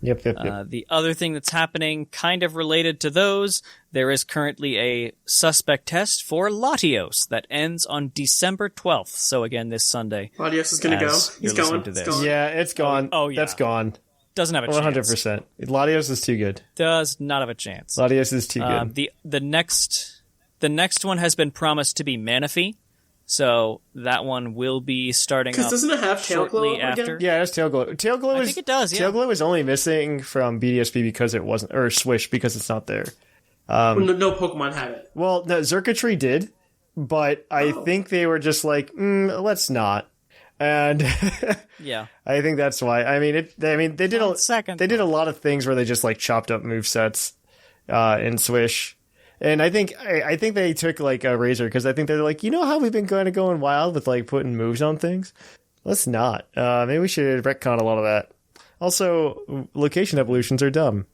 Yep. The other thing that's happening, kind of related to those, there is currently a suspect test for Latios that ends on December 12th. So again, this Sunday. Latios is going to go. He's going. To this. Yeah, it's gone. Oh, yeah. That's gone. Doesn't have a chance. 100%. Latios is too good. Does not have a chance. Latios is too good. The next one has been promised to be Manaphy. So that one will be starting up. Because doesn't it have Tail Glow shortly after? Yeah, it's Tail Glow. Tail Glow I think it does, yeah. Tail Glow is only missing from BDSP because it wasn't, or Swish because it's not there. No Pokemon had it. Well, no, Xurkitree did, but I think they were just like, let's not. And yeah, I think that's why. I mean, they did a lot of things where they just like chopped up movesets in Swish. And I think they took like a Razor because I think they're like, you know how we've been kind of going wild with like putting moves on things? Let's not. Maybe we should retcon a lot of that. Also, location evolutions are dumb.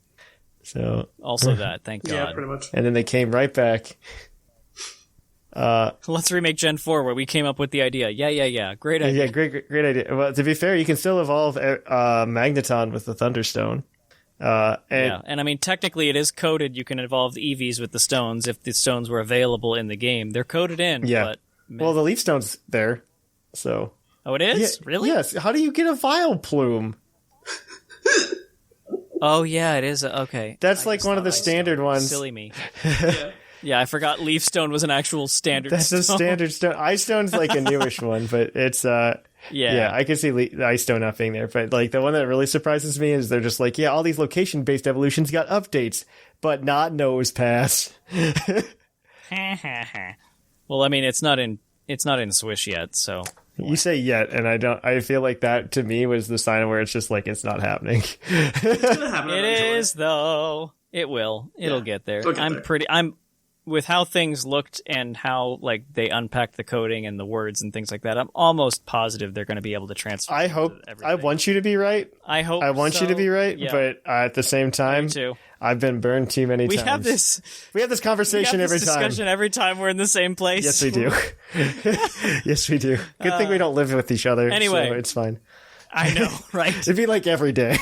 So also that, thank God. Yeah, pretty much. And then they came right back. Let's remake Gen 4 where we came up with the idea. Yeah. Great idea. Yeah, great idea. Well, to be fair, you can still evolve Magneton with the Thunderstone. And I mean, technically it is coded. You can evolve the EVs with the stones if the stones were available in the game. They're coded in. Yeah. But, well, the Leaf Stone's there, so. Oh, it is? Yeah, really? Yes. How do you get a Vileplume? Oh, yeah, it is. Okay. That's like one of the standard ones. Silly me. Yeah, I forgot Leaf Stone was an actual standard That's stone. a standard stone. Ice Stone's like a newish one, but it's yeah, I can see the Ice Stone not being there. But like the one that really surprises me is they're just like, yeah, all these location-based evolutions got updates, but not Nose Pass. Well, I mean, it's not in Swish yet, so. You say yet, and I feel like that to me was the sign where it's just like it's not happening. It's gonna happen It eventually. is though. It will. It'll get there. It'll get there. I'm with how things looked and how like they unpacked the coding and the words and things like that. I'm almost positive they're going to be able to transfer. I hope. everything. I want you to be right. I hope. I want you to be right, yeah. but at the same time, Me too. I've been burned too many We times. We have this conversation have this every time. discussion every time we're in the same place. Yes, we do. Yes, we do. Good thing we don't live with each other. Anyway. So it's fine. I know, right? It'd be like every day.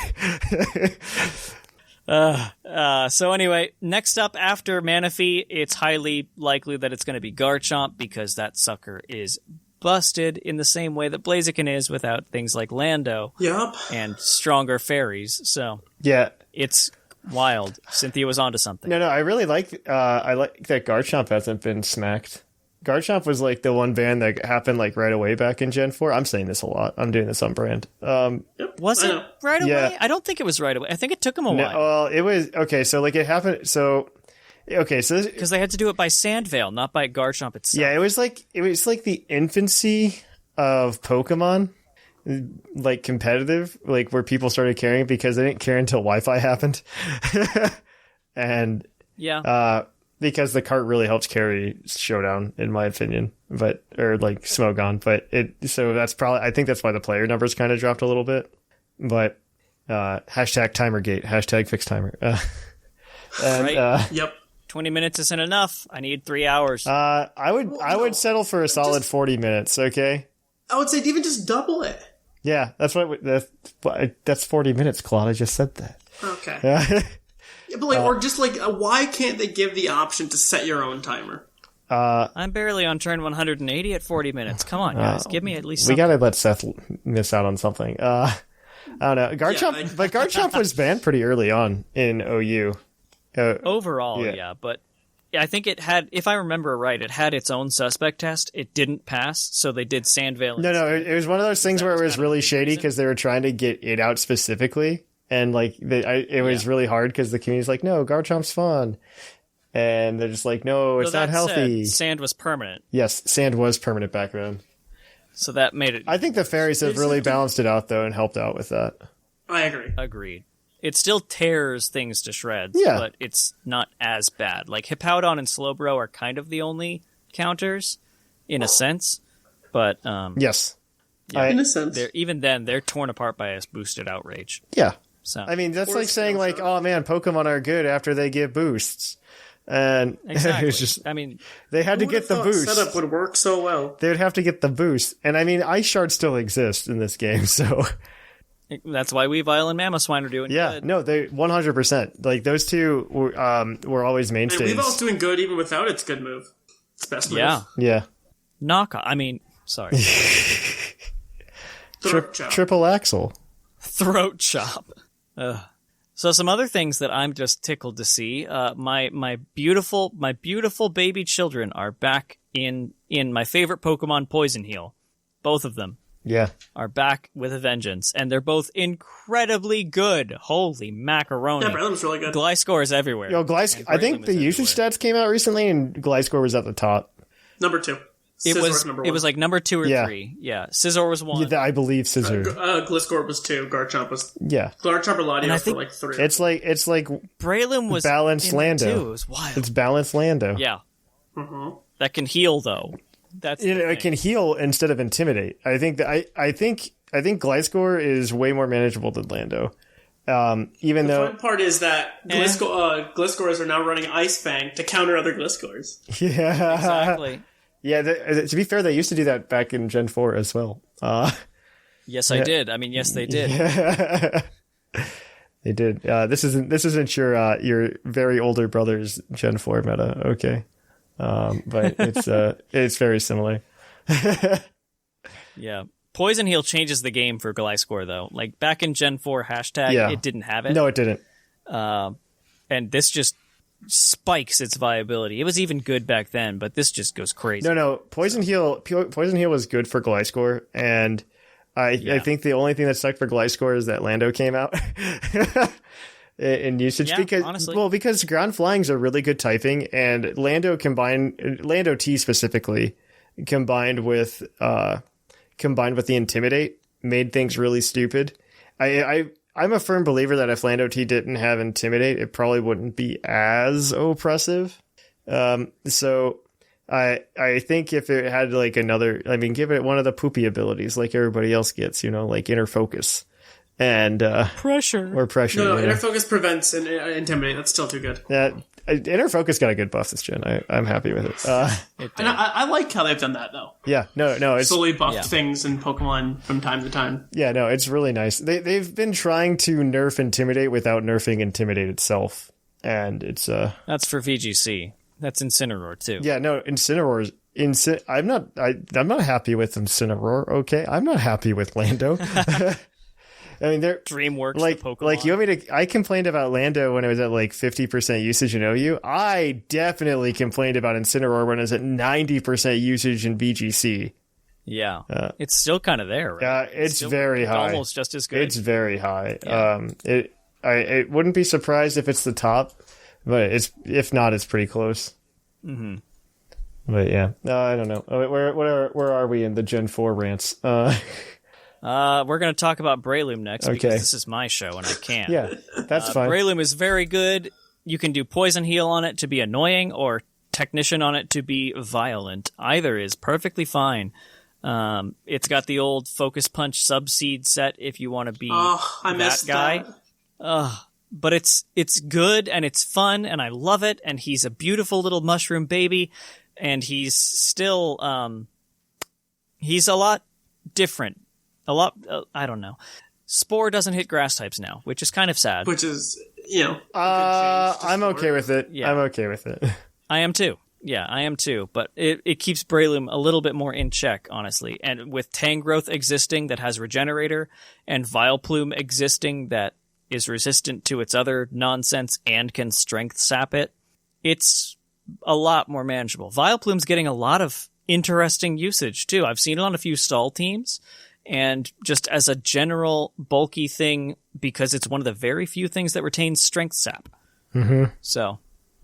So anyway, next up after Manaphy, it's highly likely that it's going to be Garchomp because that sucker is busted in the same way that Blaziken is without things like Lando Yup. and stronger fairies. So Yeah. it's wild. Cynthia was onto something. No, I really like. I like that Garchomp hasn't been smacked. Garchomp was like the one ban that happened like right away back in Gen 4. I'm saying this a lot. I'm doing this on brand. Was it right away? I don't think it was right away. I think it took them a while. Well, it was okay. So like it happened. So okay, so Because they had to do it by Sandvale, not by Garchomp itself. yeah, it was like the infancy of Pokemon, like competitive, like where people started caring because they didn't care until Wi-Fi happened, and Yeah. because the cart really helps carry Showdown, in my opinion, or like Smogon, so that's probably, I think that's why the player numbers kind of dropped a little bit, but hashtag Timergate, hashtag fix timer. Right. Yep. 20 minutes isn't enough. I need 3 hours. I would settle for a solid 40 minutes. Okay. I would say even just double it. Yeah, that's 40 minutes, Claude. I just said that. Okay. Yeah, but like, or just like, why can't they give the option to set your own timer? I'm barely on turn 180 at 40 minutes. Come on, guys. Give me at least We something. gotta let Seth miss out on something. I don't know. Garchomp, but Garchomp was banned pretty early on in OU. Overall, Yeah. yeah. But I think it had, if I remember right, it had its own suspect test. It didn't pass, so they did Sandvale. No, it was one of those things where it was really shady because they were trying to get it out specifically. And like, it was really hard because the community's like, no, Garchomp's fun. And they're just like, no, it's not healthy. Sand was permanent. Yes, sand was permanent back then. So that made it. I think the fairies have really balanced it out, though, and helped out with that. I agree. Agreed. It still tears things to shreds, Yeah. but it's not as bad. Like, Hippowdon and Slowbro are kind of the only counters, in a sense. But, Yes. yeah, In a sense. even then, they're torn apart by a boosted Outrage. Yeah. So I mean, that's Or like saying, like, Scale oh, man, Pokemon are good after they get boosts. And exactly. it's just, I mean, they had to get the boost. Setup would work so well. They would have to get the boost. And I mean, Ice Shard still exists in this game, so... that's why Weavile and Mamoswine are doing Yeah, good. no, they 100%. Like, those two were always And mainstays. Weavile's doing good even without its good move. It's best move. Yeah. Yeah. Sorry. Throat chop. Triple Axle. Throat chop. Ugh. So some other things that I'm just tickled to see. My beautiful baby children are back in my favorite Pokemon, Poison Heal. Both of them Yeah. are back with a vengeance, and they're both incredibly good. Holy macaroni! Yeah, Breloom's really good. Gliscor is everywhere. Yo, I think Breloom the is usage everywhere. stats came out recently, and Gliscor was at the top. Number 2. It Scissor's was number it 1. was like number 2 or Yeah. 3. Yeah, Scizor was 1. Yeah, I believe Scissor. Gliscor was 2. Garchomp was... Yeah. Garchomp or And I Latios were think- like 3. It's like Breloom was balanced in there, Lando. too. It was wild. it's balanced Lando. Yeah, that can heal though. That's You know, the it can thing. heal instead of intimidate. I think that I think Gliscor is way more manageable than Lando. Even The though fun part is that Gliscors are now running Ice Fang to counter other Gliscors. yeah. Exactly. Yeah, to be fair, they used to do that back in Gen 4 as well. Yes, I did. I mean, yes, they did. They did. This isn't your very older brother's Gen 4 meta, okay? But it's very similar. Yeah. Poison Heal changes the game for Gliscor, though. Like, back in Gen 4 hashtag, Yeah. it didn't have it. No, it didn't. And this just spikes its viability. It was even good back then, but this just goes crazy. No. Poison Heal was good for Gliscor, and I think the only thing that stuck for Gliscor is that Lando came out in usage Yeah, because honestly. because ground flying's a really good typing, and Lando T specifically combined with the Intimidate made things really stupid. I'm a firm believer that if Lando T didn't have Intimidate, it probably wouldn't be as oppressive. So I think if it had like give it one of the poopy abilities like everybody else gets, like Inner Focus and Pressure. or Pressure. No, yeah. Inner Focus prevents and Intimidate. That's still too good. Inner Focus got a good buff this gen. I'm happy with it. And I like how they've done that, though. Yeah, no, it's Slowly buffed Yeah. things in Pokemon from time to time. yeah, no, it's really nice. They've been trying to nerf Intimidate without nerfing Intimidate itself, and it's That's for VGC. That's Incineroar, too. yeah, no, I'm not happy with Incineroar. Okay, I'm not happy with Lando. I mean, they're DreamWorks, like the Pokemon. like you want me to? I complained about Lando when it was at like 50% usage in OU. I definitely complained about Incineroar when it was at 90% usage in VGC. Yeah. It's still kind of there, right? It's still very high. Almost just as good. It's very high. Yeah. It wouldn't be surprised if it's the top, but if not, it's pretty close. Mm-hmm. But yeah, I don't know. Where are we in the Gen 4 rants? We're going to talk about Breloom next Okay. because this is my show and I can. Yeah, that's fine. Breloom is very good. You can do Poison Heal on it to be annoying or Technician on it to be violent. Either is perfectly fine. It's got the old Focus Punch Subseed set if you want to be I that missed guy. that. But it's good and it's fun and I love it. And he's a beautiful little mushroom baby. And he's still he's a lot different. I don't know. Spore doesn't hit grass types now, which is kind of sad. Which is, a good change to I'm sport. okay with it. Yeah. I'm okay with it. I am too. Yeah, I am too. But it keeps Breloom a little bit more in check, honestly. And with Tangrowth existing that has Regenerator and Vileplume existing that is resistant to its other nonsense and can Strength Sap it, it's a lot more manageable. Vileplume's getting a lot of interesting usage too. I've seen it on a few stall teams. And just as a general bulky thing, because it's one of the very few things that retains Strength Sap. Mm-hmm. So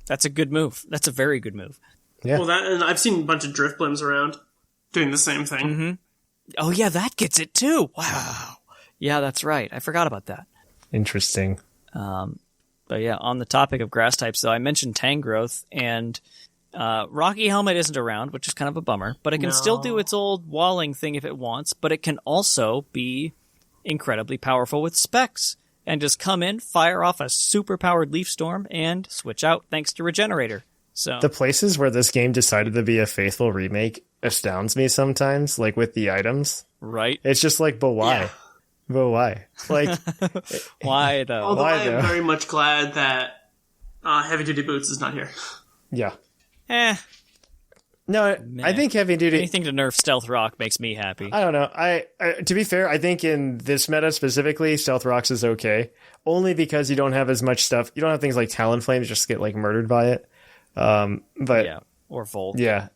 that's a good move. That's a very good move. Yeah. Well, and I've seen a bunch of Drift Blims around doing the same thing. Oh yeah, that gets it too. Wow. Yeah, that's right. I forgot about that. Interesting. But yeah, on the topic of grass types, though, I mentioned Tangrowth, and Rocky Helmet isn't around, which is kind of a bummer, but it can still do its old walling thing if it wants, but it can also be incredibly powerful with specs, and just come in, fire off a super-powered Leaf Storm, and switch out thanks to Regenerator. So The places where this game decided to be a faithful remake astounds me sometimes, like with the items. right? It's just like, but why? Yeah. But why? Like, Why though? Although Why, I am though? very much glad that Heavy Duty Boots is not here. yeah. No, I think heavy duty. anything to nerf Stealth Rock makes me happy. I don't know. I to be fair, I think in this meta specifically, Stealth Rocks is okay, only because you don't have as much stuff. You don't have things like Talonflame just get like murdered by it. But Yeah, or Volt. yeah,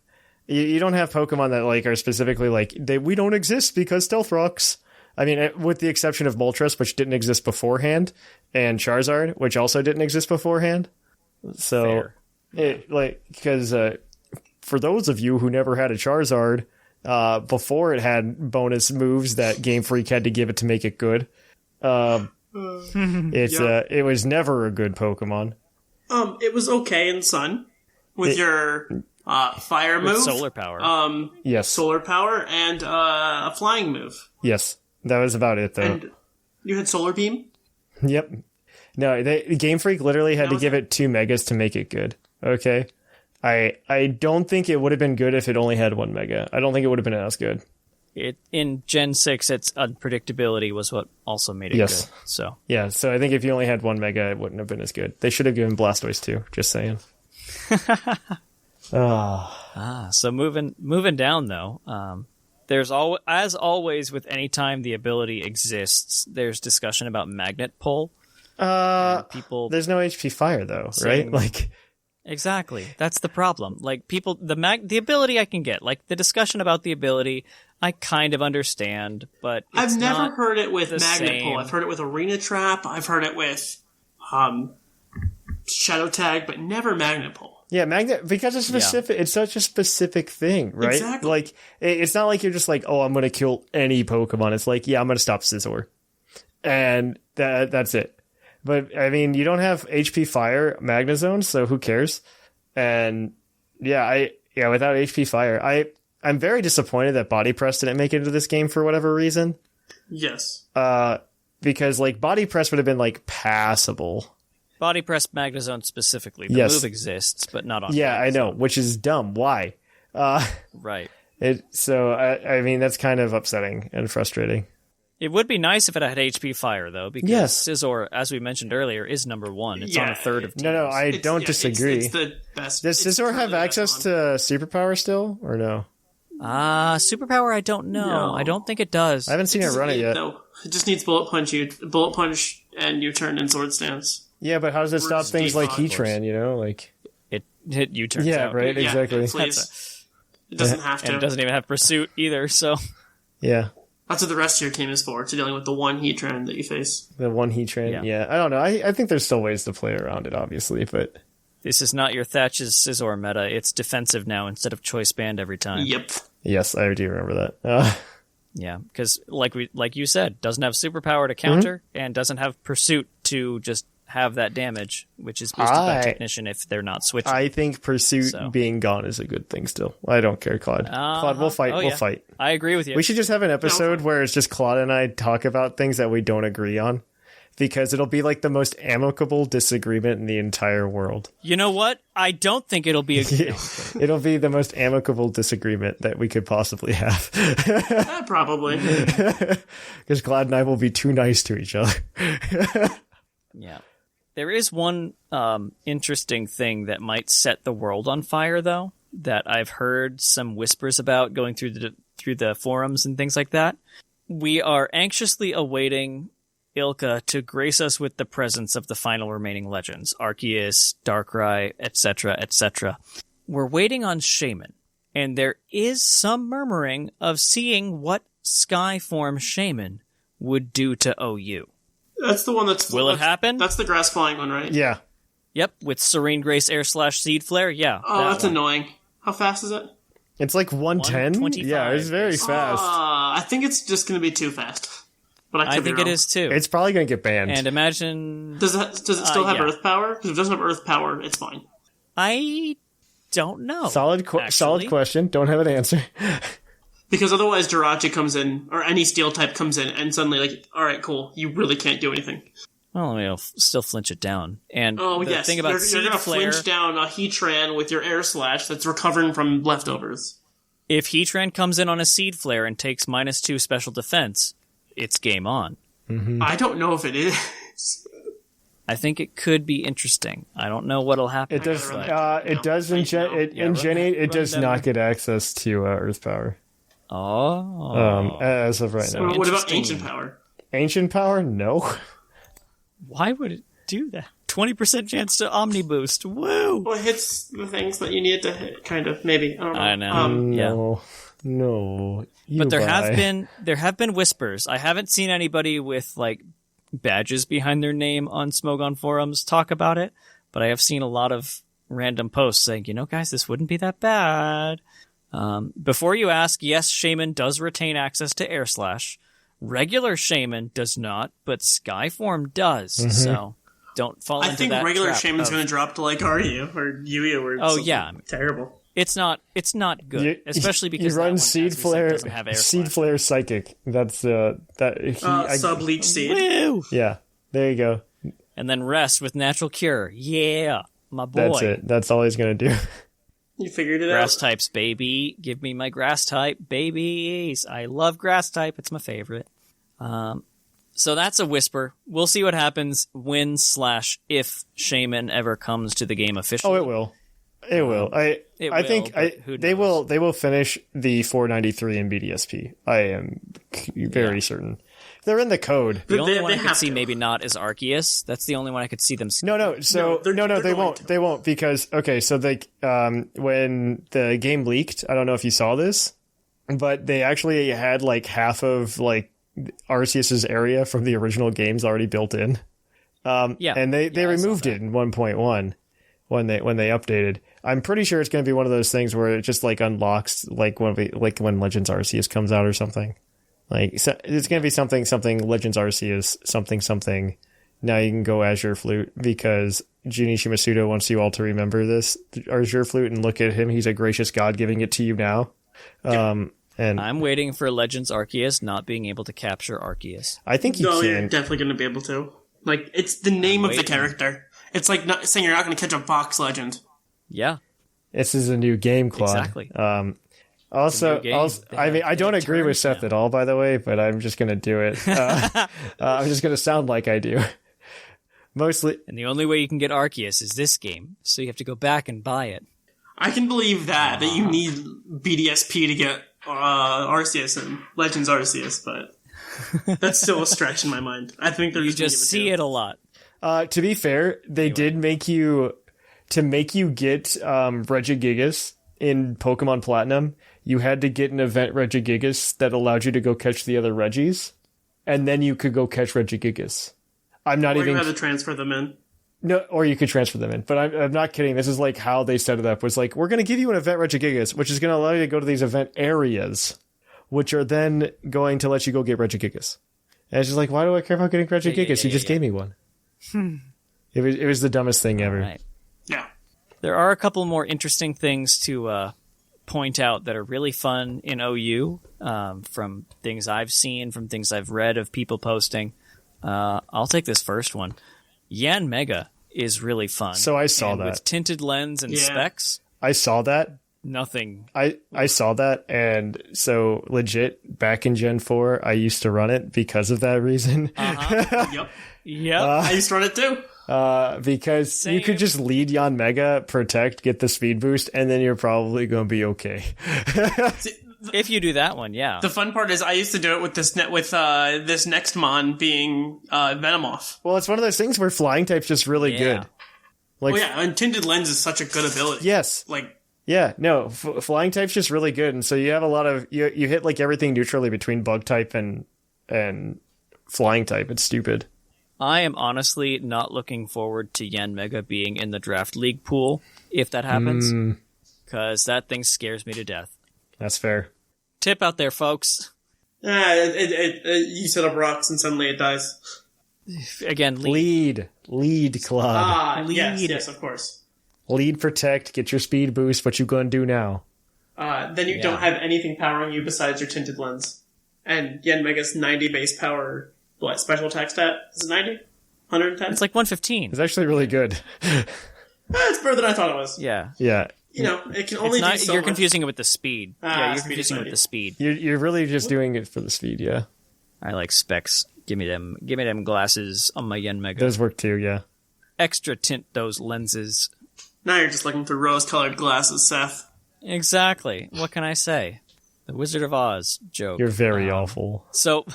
you don't have Pokemon that like are specifically like we don't exist because Stealth Rocks. I mean, with the exception of Moltres, which didn't exist beforehand, and Charizard, which also didn't exist beforehand. So, because for those of you who never had a Charizard, before it had bonus moves that Game Freak had to give it to make it good, it was never a good Pokemon. It was okay in Sun with your fire With move, solar power. Yes, solar power, and a flying move. yes, that was about it though. And you had Solar Beam. Yep. No, Game Freak literally had to give it 2 megas to make it good. Okay. I don't think it would have been good if it only had 1 mega. I don't think it would have been as good. In Gen 6, its unpredictability was what also made it Yes. good. So Yeah, so I think if you only had 1 mega, it wouldn't have been as good. They should have given Blastoise 2, just saying. So moving down though, there's as always with any time the ability exists, there's discussion about magnet pull. People There's no HP fire though, saying- right? Like, exactly, that's the problem. Like people, the ability I can get, like the discussion about the ability, I kind of understand, but it's I've never not heard it with the Magnet same. Pull. I've heard it with Arena Trap. I've heard it with Shadow Tag, but never Magnet Pull. yeah, magnet, because it's specific. It's such a specific thing, right? Exactly. Like, it's not like you're just like, oh, I'm going to kill any Pokemon. It's like, yeah, I'm going to stop Scizor. And that's it. But, I mean, you don't have HP Fire Magnezone, so who cares? And, without HP Fire, I'm very disappointed that Body Press didn't make it into this game for whatever reason. Yes. Because, like, Body Press would have been, like, passable. Body Press Magnezone specifically. The Yes. move exists, but not on Yeah, I Magnezone. know, which is dumb. Why? Right. So, I mean, that's kind of upsetting and frustrating. It would be nice if it had HP Fire, though, because Yes. Scizor, as we mentioned earlier, is number 1. It's on a third of teams. No, I don't disagree. It's the best. Does it's Scizor have currently the access best to Superpower still, or no? Superpower, I don't know. No. I don't think it does. I haven't seen it one. run it yet. No, it just needs Bullet Punch, and U-turn and Sword Stance. Yeah, but how does it stop Where's things like Defog? Heatran, you know? Like, It hit U-turns yeah, out. right, exactly. Yeah, please. It doesn't have to. And it doesn't even have Pursuit either, so... Yeah, That's what the rest of your team is for, to dealing with the one Heatran that you face. the one Heatran. Yeah, I don't know. I think there's still ways to play around it, obviously, but... This is not your Thatch's Scizor meta. It's defensive now instead of Choice Band every time. Yep. Yes, I do remember that. Yeah, because like you said, doesn't have Superpower to counter, and doesn't have Pursuit to just have that damage, which is boosted by Technician if they're not switching. I think Pursuit being gone is a good thing still. I don't care, Claude. Claude, we'll fight. Oh, We'll yeah. fight. I agree with you. We should just have an episode where it's just Claude and I talk about things that we don't agree on, because it'll be like the most amicable disagreement in the entire world. You know what? I don't think it'll be a... It'll be the most amicable disagreement that we could possibly have. Probably. Because Claude and I will be too nice to each other. Yeah. There is one interesting thing that might set the world on fire, though, that I've heard some whispers about going through the forums and things like that. We are anxiously awaiting Ilka to grace us with the presence of the final remaining legends, Arceus, Darkrai, etc., etc. We're waiting on Shaman, and there is some murmuring of seeing what Skyform Shaman would do to OU. That's the one that's... Will it happen? That's the grass flying one, right? Yeah. Yep, with Serene Grace Air / Seed Flare, yeah. Oh, that's one. annoying. How fast is it? It's like 110? 125. Yeah, it's very fast. I think it's just going to be too fast. But I think it is too. It's probably going to get banned. And imagine... Does it still have yeah. Earth power? Because if it doesn't have Earth power, it's fine. I don't know. Solid question. Don't have an answer. Because otherwise Jirachi comes in, or any steel type comes in, and suddenly, like, alright, cool, you really can't do anything. Well, it'll still flinch it down. And Oh, the yes, thing about you're Seed going to Flare... flinch down a Heatran with your Air Slash that's recovering from leftovers. If Heatran comes in on a Seed Flare and takes -2 special defense, it's game on. I don't know if it is. I think it could be interesting. I don't know what'll happen. It does. but- It does in Gen 8. It does not get access to Earth power. Oh. As of right now. What about Interesting. Ancient Power? Ancient power? No. Why would it do that? 20% chance to Omni Boost. Woo! Well, it hits the things that you need to hit, kind of, maybe. I don't know. I know. Yeah. No. But there have been whispers. I haven't seen anybody with like badges behind their name on Smogon forums talk about it, but I have seen a lot of random posts saying, guys, this wouldn't be that bad. Before you ask, yes, Shaman does retain access to Air Slash. Regular Shaman does not, but Skyform does. So don't fall into that I think regular trap Shaman's of- going to drop to like Ryu or Yu or something terrible. It's not good, especially because you run that one, Seed as we said, Flare. doesn't have Air Seed Slash. Flare Psychic. That's Sub Leech Seed. Woo! Yeah. There you go. And then rest with Natural Cure. Yeah, my boy. That's it. That's all he's gonna do. You figured it Grass out. types, baby. Give me my grass type, babies. I love grass type. It's my favorite. So that's a whisper. We'll see what happens when/if Shaman ever comes to the game officially. Oh, it will. It will. I think they will finish the 493 in BDSP. I am very certain. They're in the code. The only They one I could have see to. maybe not is Arceus. That's the only one I could see them. No. So they're they going won't. to. They won't because so they when the game leaked, I don't know if you saw this, but they actually had like half of like Arceus's area from the original games already built in. And they removed it in 1.1 when they updated. I'm pretty sure it's going to be one of those things where it just like unlocks like when Legends Arceus comes out or something. Like so it's going to be something Legends Arceus something. Now you can go Azure Flute because Junichi Masuda wants you all to remember this Azure Flute and look at him. He's a gracious god giving it to you now. And I'm waiting for Legends Arceus not being able to capture Arceus. I think you No, you're can. definitely going to be able to. Like, it's the name of the waiting. character. It's like saying you're not going to catch a box legend. Yeah, This is a new game, Claude. exactly. Also, game. I don't agree with Seth now. at all, by the way, but I'm just going to do it. I'm just going to sound like I do. Mostly, And the only way you can get Arceus is this game, so you have to go back and buy it. I can believe that you need BDSP to get Arceus and Legends Arceus, but that's still a stretch in my mind. I think they're You just gonna just give see to it a lot. to be fair, they did make you get Regigigas in Pokemon Platinum. You had to get an event Regigigas that allowed you to go catch the other Regis, and then you could go catch Regigigas. I'm not Or even you had to transfer them in. No, or you could transfer them in. But I'm not kidding. This is like how they set it up. Was like, we're going to give you an event Regigigas, which is going to allow you to go to these event areas, which are then going to let you go get Regigigas. And it's just like, why do I care about getting Regigigas? You just gave me one. It was the dumbest thing ever. Right. Yeah. There are a couple more interesting things to point out that are really fun in OU from things I've seen, from things I've read of people posting. I'll take this first one. Yan Mega is really fun. So I saw And that. with tinted lens and specs. I saw that. Nothing. I saw that, and so legit, back in Gen 4, I used to run it because of that reason. Yep. Yep. I used to run it too. Because you could just lead Yan Mega, protect, get the speed boost, and then you're probably going to be okay. If you do that one, yeah. The fun part is I used to do it with this this next mon being Venomoth. Well, it's one of those things where flying type's just really good. Like, Oh yeah, and Tinted Lens is such a good ability. yes. Like, Yeah, no, flying type's just really good, and so you have a lot of you hit like everything neutrally between bug type and flying type. It's stupid. I am honestly not looking forward to Yan Mega being in the draft league pool if that happens, because that thing scares me to death. That's fair. Tip out there, folks. You set up rocks and suddenly it dies. Again, Lead, Claude. Yes, of course. Lead, protect, get your speed boost. What you gonna do now? Then you don't have anything powering you besides your tinted lens. And Yen Mega's 90 base power, special attack stat? Is it 90? 110? it's like 115. It's actually really good. It's better than I thought it was. Yeah. Yeah. It can only do so You're much. confusing it with the speed. You're speed confusing is it with the speed. You're really just doing it for the speed, yeah. I like specs. Give me them glasses on my Yen Mega. Those work too, yeah. Extra tint those lenses. Now you're just looking through rose-colored glasses, Seth. Exactly. What can I say? The Wizard of Oz joke. You're very awful. So,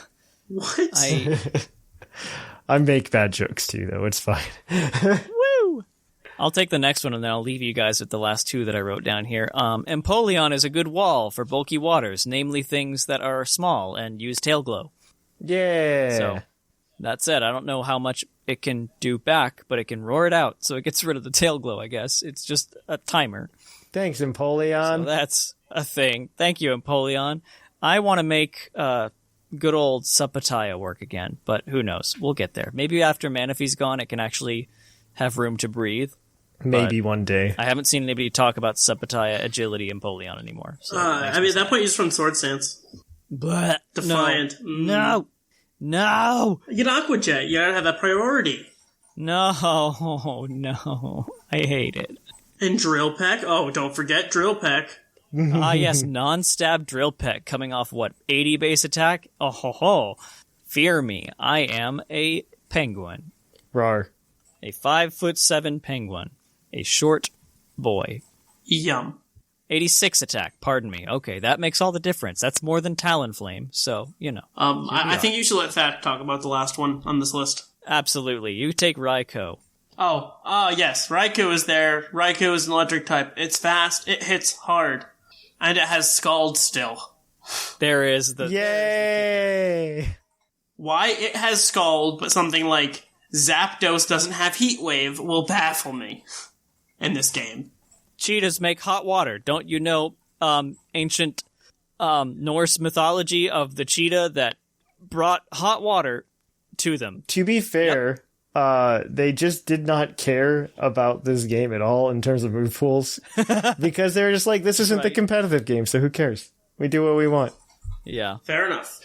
What? I make bad jokes too, though. It's fine. woo! I'll take the next one, and then I'll leave you guys with the last two that I wrote down here. Empoleon is a good wall for bulky waters, namely things that are small and use tail glow. Yeah. So, that said, I don't know how much it can do back, but it can roar it out, so it gets rid of the tail glow, I guess. It's just a timer. Thanks, Empoleon. So that's a thing. Thank you, Empoleon. I want to make good old Subpataya work again, but who knows? We'll get there. Maybe after Manaphy's gone, it can actually have room to breathe. Maybe one day. I haven't seen anybody talk about Subpataya, Agility, and Empoleon anymore. So at that point, he's from Sword Stance. but Defiant. No. You get Aqua Jet. You gotta have that priority. No. I hate it. And Drill Peck. Oh, don't forget Drill Peck. Yes, non-stab Drill Peck coming off, 80 base attack? Oh ho ho. Fear me, I am a penguin. Rar. A 5'7" penguin. A short boy. Yum. 86 attack, pardon me. Okay, that makes all the difference. That's more than Talonflame, so, I think you should let Fat talk about the last one on this list. Absolutely. You take Raikou. Yes. Raikou is there. Raikou is an electric type. It's fast. It hits hard. And it has Scald still. There is the... Yay! Why it has Scald, but something like Zapdos doesn't have Heat Wave will baffle me in this game. Cheetahs make hot water. Don't you know ancient Norse mythology of the cheetah that brought hot water to them? To be fair, they just did not care about this game at all in terms of move pools. Because they were just like, this isn't the competitive game, so who cares? We do what we want. Yeah. Fair enough.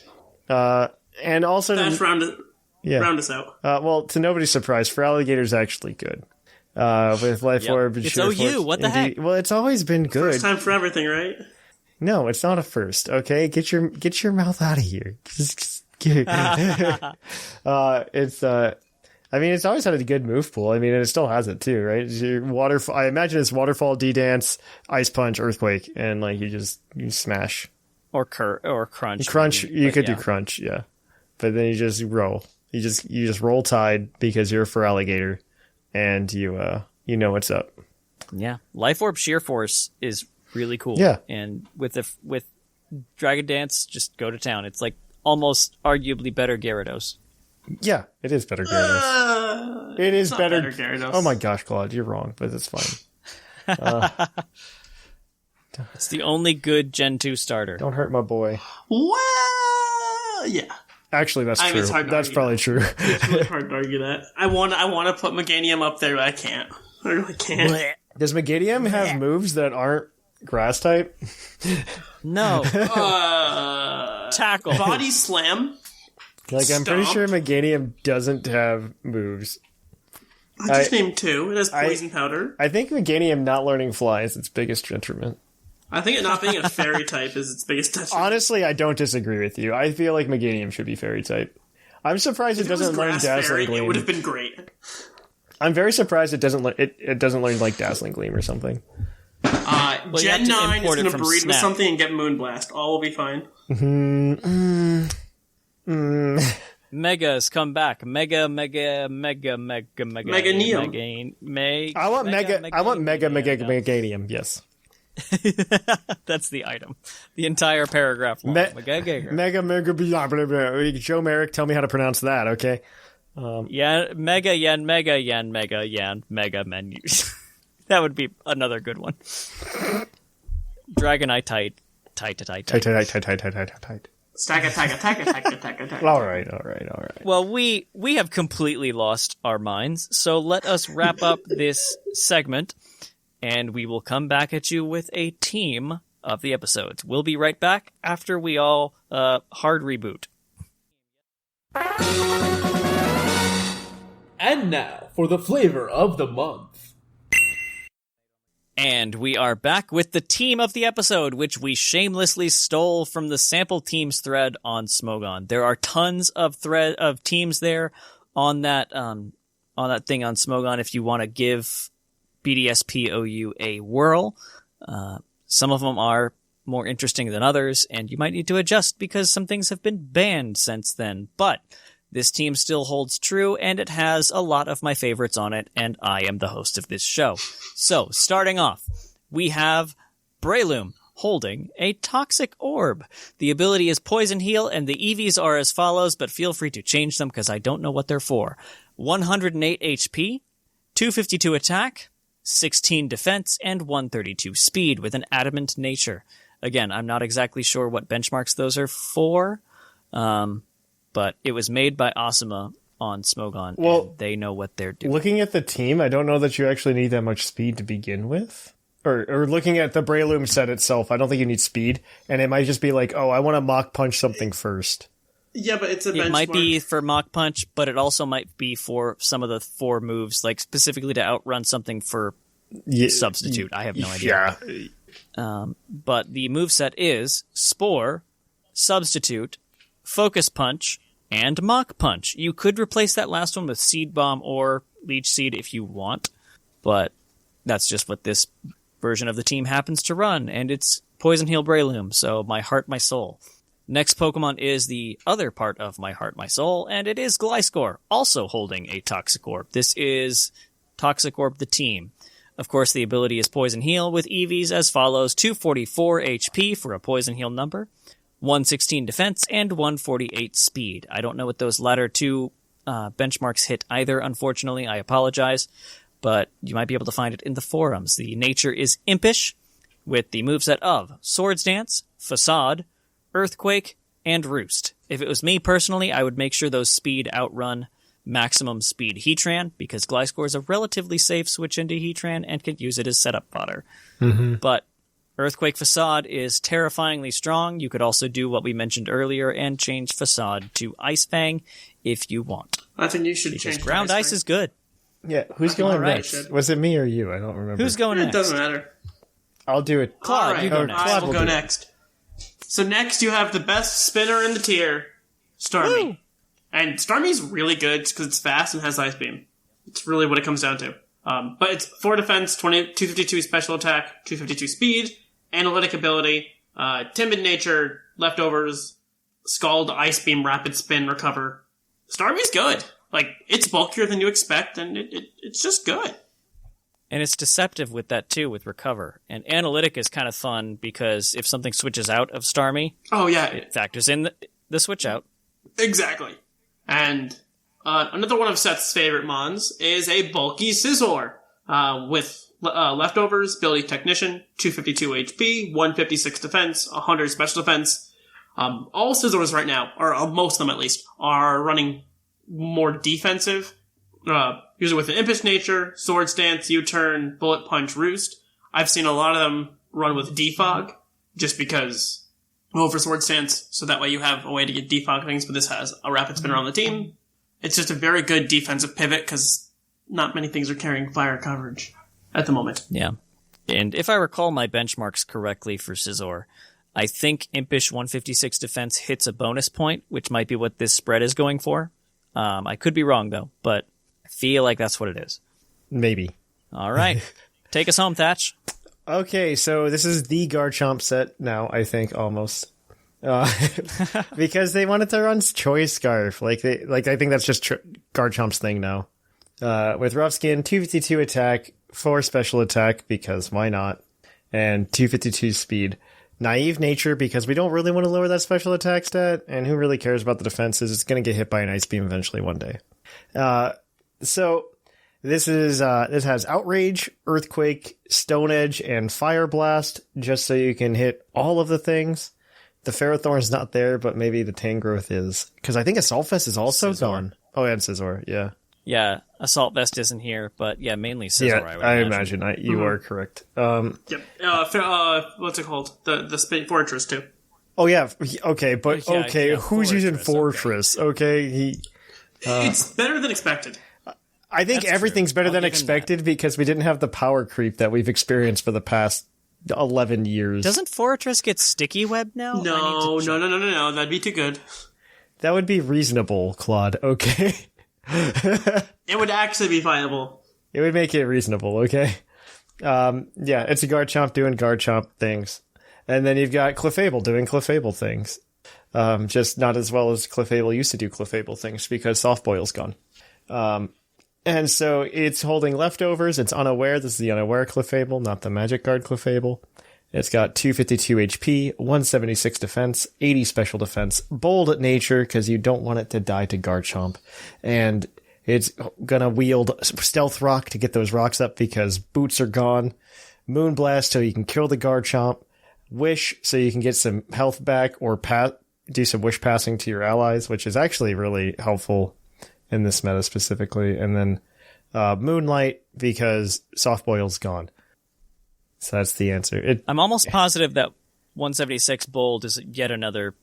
And also... Round us out. Well, to nobody's surprise, Feraligator's actually good. With Life Orb and It's Sheer OU, Force. what the heck? Well, it's always been good. First time for everything, right? No, it's not a first, okay? Get your mouth out of here. It's always had a good move pool. And it still has it too, right? I imagine it's Waterfall, D-Dance, Ice Punch, Earthquake, and you smash. Or Crunch. Crunch, maybe, you could do Crunch, yeah. But then you just roll. You just roll Tide because you're a Feraligator, and you know what's up. Yeah. Life Orb Sheer Force is really cool. Yeah. And with Dragon Dance, just go to town. It's almost arguably better Gyarados. Yeah, it is better Gyarados. It is better Gyarados. Oh my gosh, Claude, you're wrong, but it's fine. It's the only good Gen 2 starter. Don't hurt my boy. Well, yeah. Actually, that's true. It's hard to That's argue probably that. true. It's really hard to argue that. I want to put Meganium up there, but I can't. I really can't. Does Megadium have moves that aren't grass type? No. Tackle. Body Slam. I'm pretty sure Megadium doesn't have moves. I just named two. It has Poison Powder. I think Meganium not learning Fly is its biggest detriment. I think it not being a fairy type is its biggest detriment. Honestly, I don't disagree with you. I feel like Meganium should be fairy type. I'm surprised it doesn't learn Dazzling Gleam. It would have been great. I'm very surprised it doesn't learn Dazzling Gleam or something. Gen 9 is going to breed with something and get Moonblast. All will be fine. Megas come back. Mega Neo. I want Meganium, yes. That's the item. The entire paragraph long. Mega. Joe Merrick, tell me how to pronounce that, okay? Mega menus. That would be another good one. Dragonite tight. Stack, attack, attack, attack, attack, attack. All right. Well, we have completely lost our minds, so let us wrap up this segment, and we will come back at you with a team of the episodes. We'll be right back after we all hard reboot. And now for the flavor of the month. And we are back with the team of the episode, which we shamelessly stole from the sample teams thread on Smogon. There are tons of teams there on that thing on Smogon if you want to give BDSPOU a whirl. Some of them are more interesting than others, and you might need to adjust because some things have been banned since then. But this team still holds true, and it has a lot of my favorites on it, and I am the host of this show. So, starting off, we have Breloom holding a Toxic Orb. The ability is Poison Heal, and the EVs are as follows, but feel free to change them because I don't know what they're for. 108 HP, 252 attack, 16 defense, and 132 speed with an adamant nature. Again, I'm not exactly sure what benchmarks those are for, but it was made by Asuma on Smogon, and they know what they're doing. Looking at the team, I don't know that you actually need that much speed to begin with. Or looking at the Breloom set itself, I don't think you need speed, and it might just be like, oh, I want to Mach Punch something first. Yeah, but it's a benchmark. It might be for Mach Punch, but it also might be for some of the 4 moves, like specifically to outrun something for Substitute. I have no idea. Yeah. But the moveset is Spore, Substitute, Focus Punch, and Mach Punch. You could replace that last one with Seed Bomb or Leech Seed if you want, but that's just what this version of the team happens to run, and it's Poison Heal Breloom, so my heart, my soul. Next Pokemon is the other part of my heart, my soul, and it is Gliscor, also holding a Toxic Orb. This is Toxic Orb the team. Of course, the ability is Poison Heal with EVs as follows: 244 HP for a Poison Heal number, 116 defense, and 148 speed. I don't know what those latter two benchmarks hit either, unfortunately. I apologize, but you might be able to find it in the forums. The nature is Impish, with the moveset of Swords Dance, Facade, Earthquake, and Roost. If it was me personally, I would make sure those speed outrun maximum speed Heatran, because Gliscor is a relatively safe switch into Heatran and can use it as setup fodder. Mm-hmm. But Earthquake Facade is terrifyingly strong. You could also do what we mentioned earlier and change Facade to Ice Fang if you want. I think you should because change Ground Ice is good. Yeah, who's going right. next? Was it me or you? I don't remember. Who's going next? It doesn't matter. I'll do it. Claude, right. you go next. I will go next. So next you have the best spinner in the tier, Starmie. Woo! And Starmie's really good because it's fast and has Ice Beam. It's really what it comes down to. But it's 4 defense, 252 special attack, 252 speed, analytic ability, timid nature, leftovers, Scald, Ice Beam, rapid spin, recover. Starmie's good. Like, it's bulkier than you expect, and it's just good. And it's deceptive with that, too, with Recover. And Analytic is kind of fun, because if something switches out of Starmie, it factors in the switch out. Exactly. And another one of Seth's favorite mons is a bulky Scizor, with leftovers, ability technician, 252 HP, 156 defense, 100 special defense. All Scizors right now, or most of them at least, are running more defensive, usually with an Impish nature, Sword Stance, U-turn, Bullet Punch, Roost. I've seen a lot of them run with Defog, just because, for Sword Stance, so that way you have a way to get Defog things, but this has a rapid spinner on the team. It's just a very good defensive pivot, because not many things are carrying fire coverage at the moment. Yeah. And if I recall my benchmarks correctly for Scizor, I think Impish 156 defense hits a bonus point, which might be what this spread is going for. I could be wrong, though, but I feel like that's what it is. Maybe. All right. Take us home, Thatch. Okay, so this is the Garchomp set now, I think, almost. Because they wanted to run Choice Scarf. I think that's just Garchomp's thing now. With Rough Skin, 252 attack, 4 special attack, because why not? And 252 speed. Naive nature, because we don't really want to lower that special attack stat, and who really cares about the defenses? It's going to get hit by an Ice Beam eventually one day. So this has Outrage, Earthquake, Stone Edge, and Fire Blast, just so you can hit all of the things. The Ferrothorn's not there, but maybe the Tangrowth is. Because I think Assault Vest is also gone. Oh, and Scizor, yeah. Yeah, Assault Vest isn't here, but yeah, mainly Scizor, Yeah, I would I imagine. imagine. You are correct. Yep. What's it called? The Spin Fortress, too. Oh, yeah. Okay, but Yeah, okay, yeah, who's using Fortress, Fortress? Okay, It's better than expected. I think That's everything's true. better I'll than give him expected because we didn't have the power creep that we've experienced for the past 11 years. Doesn't Fortress get Sticky Web now? No. That'd be too good. That would be reasonable, Claude, okay? It would actually be viable. It would make it reasonable, okay? Yeah, it's a Garchomp doing Garchomp things. And then you've got Clefable doing Clefable things. Just not as well as Clefable used to do Clefable things because Soft Boil's gone. And so it's holding leftovers. It's unaware. This is the unaware Clefable, not the Magic Guard Clefable. It's got 252 HP, 176 defense, 80 special defense, bold nature because you don't want it to die to Garchomp. And it's gonna wield Stealth Rock to get those rocks up because boots are gone. Moonblast so you can kill the Garchomp. Wish so you can get some health back or do some wish passing to your allies, which is actually really helpful in this meta specifically. And then Moonlight because Soft Boil's gone. So that's the answer. I'm almost positive that 176 Bold is yet another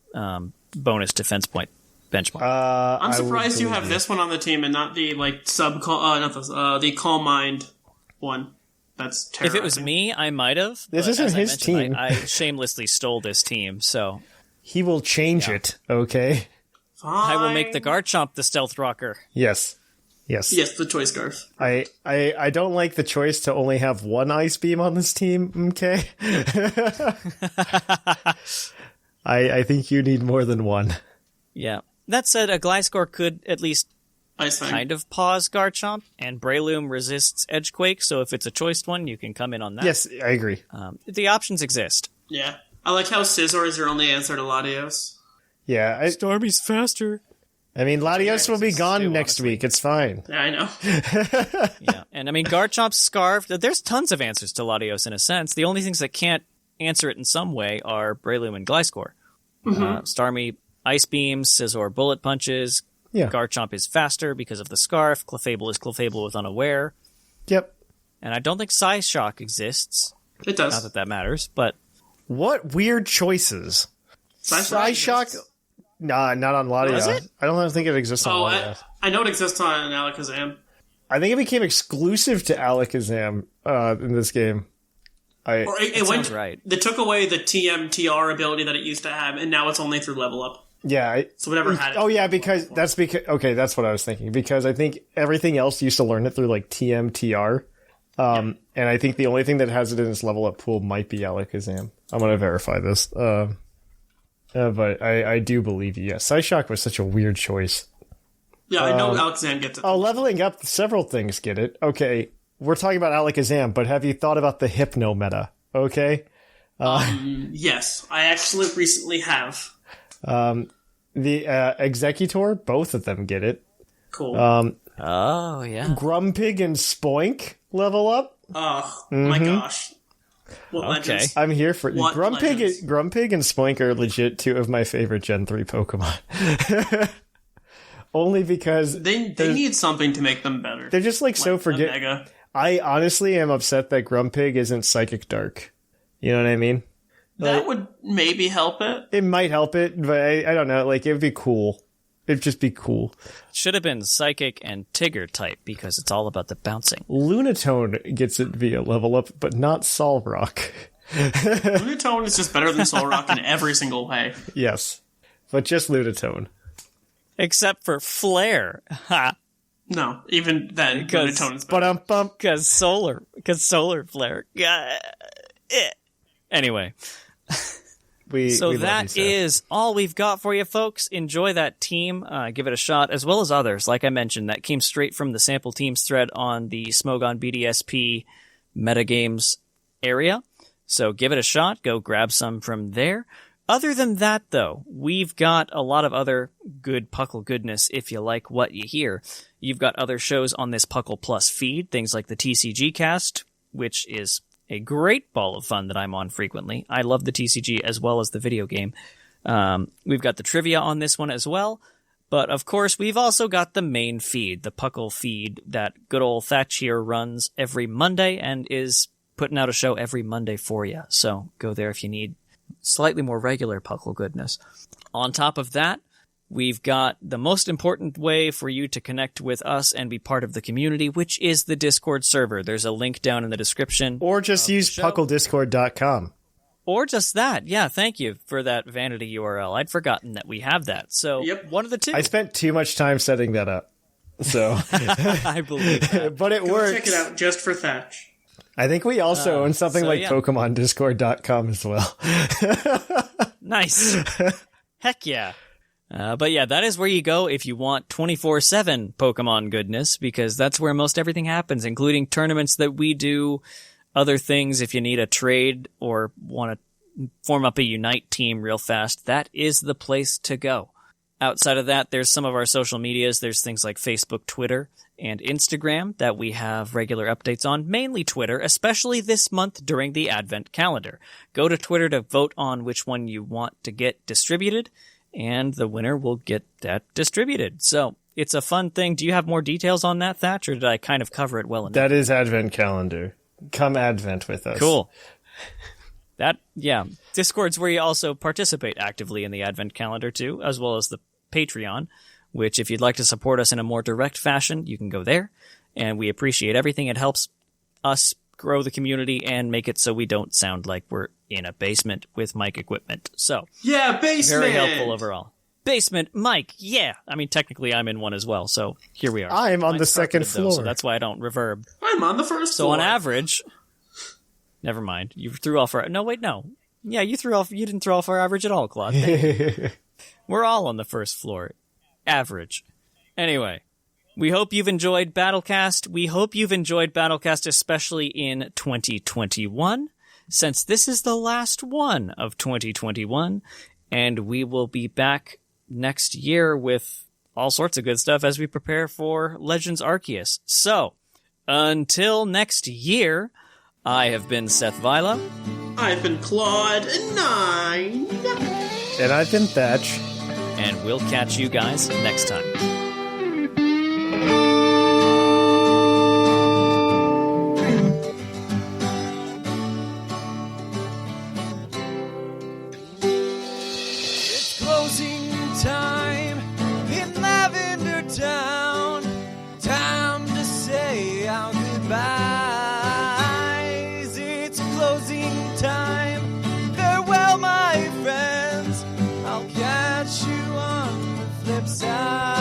bonus defense point benchmark. I'm surprised you have this one on the team and not the the Calm Mind one. That's terrible. If it was me, I might have. This but isn't as I his mentioned, team. I shamelessly stole this team, so He will change it, okay? I will make the Garchomp the Stealth Rocker. Yes. Yes. Yes, the Choice Scarf. I don't like the choice to only have one Ice Beam on this team, okay? I think you need more than one. Yeah. That said, a Gliscor could at least Ice Fang. kind of pause Garchomp, and Breloom resists Edgequake, so if it's a choiced one, you can come in on that. Yes, I agree. The options exist. Yeah. I like how Scizor is your only answer to Latios. Yeah, Stormy's faster. I mean, Latios will be gone too, next honestly. week. It's fine. Yeah, I know. Yeah, and I mean, Garchomp's Scarf, there's tons of answers to Latios in a sense. The only things that can't answer it in some way are Breloom and Gliscor. Starmie, Ice Beams, Scizor, Bullet Punches. Yeah. Garchomp is faster because of the Scarf. Clefable is Clefable with Unaware. Yep. And I don't think Psyshock exists. It Not does. that matters, but What weird choices. Psyshock? exists. Nah, not on Latios. Does it? I don't think it exists on Oh, Latios. I know it exists on Alakazam. I think it became exclusive to Alakazam in this game. Or it went. sounds right. They took away the TMTR ability that it used to have, and now it's only through level up. Yeah. So whatever had it. Oh, yeah, because that's because... Okay, that's what I was thinking. Because I think everything else used to learn it through, like, TMTR. And I think the only thing that has it in its level up pool might be Alakazam. I'm going to verify this. But I do believe you. Yes, Psyshock was such a weird choice. Yeah, I know Alakazam gets it. Oh, leveling up, several things get it. Okay, we're talking about Alakazam, but have you thought about the Hypno meta? Okay? Yes, I actually recently have. The Executor, both of them get it. Cool. oh, yeah. Grumpig and Spoink level up. Oh, my gosh. What legends. I'm here for What Grumpig. legends? Grumpig and Spoink are legit two of my favorite Gen 3 Pokemon. Only because They need something to make them better. they're just like so a forget. Mega. I honestly am upset that Grumpig isn't Psychic Dark. You know what I mean? That would maybe help it. It might help it, but I don't know. Like, it would be cool. It'd just be cool. Should have been Psychic and Tigger type because it's all about the bouncing. Lunatone gets it via level up, but not Solrock. Lunatone is just better than Solrock in every single way. Yes, but just Lunatone. Except for Flare. Ha! No, even then, Because- Lunatone is But better. Because solar flare. Anyway, so we love that you, Seth. is all we've got for you, folks. Enjoy that team. Give it a shot, as well as others. Like I mentioned, that came straight from the sample teams thread on the Smogon BDSP metagames area. So give it a shot. Go grab some from there. Other than that, though, we've got a lot of other good Puckle goodness if you like what you hear. You've got other shows on this Puckle Plus feed, things like the TCG cast, which is a great ball of fun that I'm on frequently. I love the TCG as well as the video game. We've got the trivia on this one as well. But, of course, we've also got the main feed, the Puckle feed that good old Thatch here runs every Monday and is putting out a show every Monday for you. So go there if you need slightly more regular Puckle goodness. On top of that, we've got the most important way for you to connect with us and be part of the community, which is the Discord server. There's a link down in the description. Or just use pucklediscord.com. Or just that. Yeah, thank you for that vanity URL. I'd forgotten that we have that. So, One of the two. I spent too much time setting that up. So I believe that. But it Go works. check it out just for Thatch. I think we also own something like PokemonDiscord.com as well. Nice. Heck yeah. But yeah, that is where you go if you want 24/7 Pokemon goodness, because that's where most everything happens, including tournaments that we do, other things if you need a trade or want to form up a Unite team real fast. That is the place to go. Outside of that, there's some of our social medias. There's things like Facebook, Twitter, and Instagram that we have regular updates on, mainly Twitter, especially this month during the Advent calendar. Go to Twitter to vote on which one you want to get distributed, and the winner will get that distributed. So it's a fun thing. Do you have more details on that, Thatch, or did I kind of cover it well enough? That is Advent calendar. Come Advent with us. Cool. Discord's where you also participate actively in the Advent calendar too, as well as the Patreon, which if you'd like to support us in a more direct fashion, you can go there. And we appreciate everything. It helps us grow the community and make it so we don't sound like we're in a basement with mic equipment. So, yeah, basement! Very helpful overall. Basement mic, yeah. I mean, technically I'm in one as well, so here we are. I'm on the second floor. So that's why I don't reverb. I'm on the first floor. So on average... Never mind. You threw off our... No, wait, no. Yeah, you didn't throw off our average at all, Claude. We're all on the first floor. Average. Anyway, we hope you've enjoyed Battlecast. We hope you've enjoyed Battlecast, especially in 2021, since this is the last one of 2021, and we will be back next year with all sorts of good stuff as we prepare for Legends Arceus. So, until next year... I have been Seth Vila. I've been Claude9. And I've been Thatch. And we'll catch you guys next time. It's closing time in Lavender Town. Time to say our goodbye. Time. Farewell, my friends. I'll catch you on the flip side.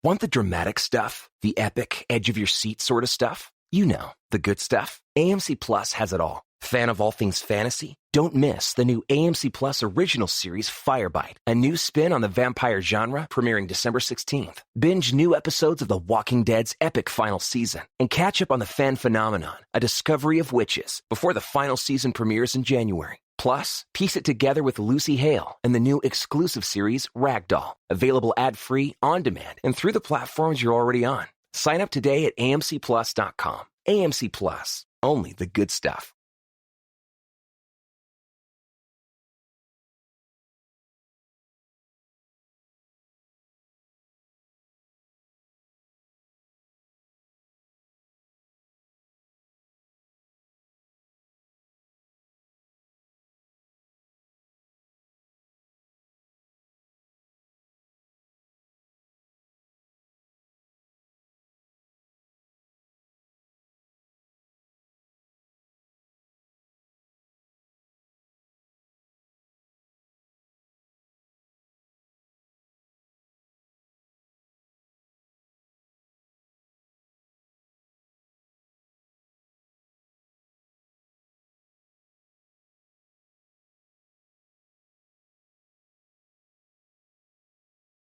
Want the dramatic stuff? The epic, edge-of-your-seat sort of stuff? You know, the good stuff. AMC Plus has it all. Fan of all things fantasy? Don't miss the new AMC Plus original series Firebite, a new spin on the vampire genre premiering December 16th. Binge new episodes of The Walking Dead's epic final season and catch up on the fan phenomenon, A Discovery of Witches, before the final season premieres in January. Plus, piece it together with Lucy Hale and the new exclusive series Ragdoll, available ad-free, on-demand, and through the platforms you're already on. Sign up today at amcplus.com. AMC Plus, only the good stuff.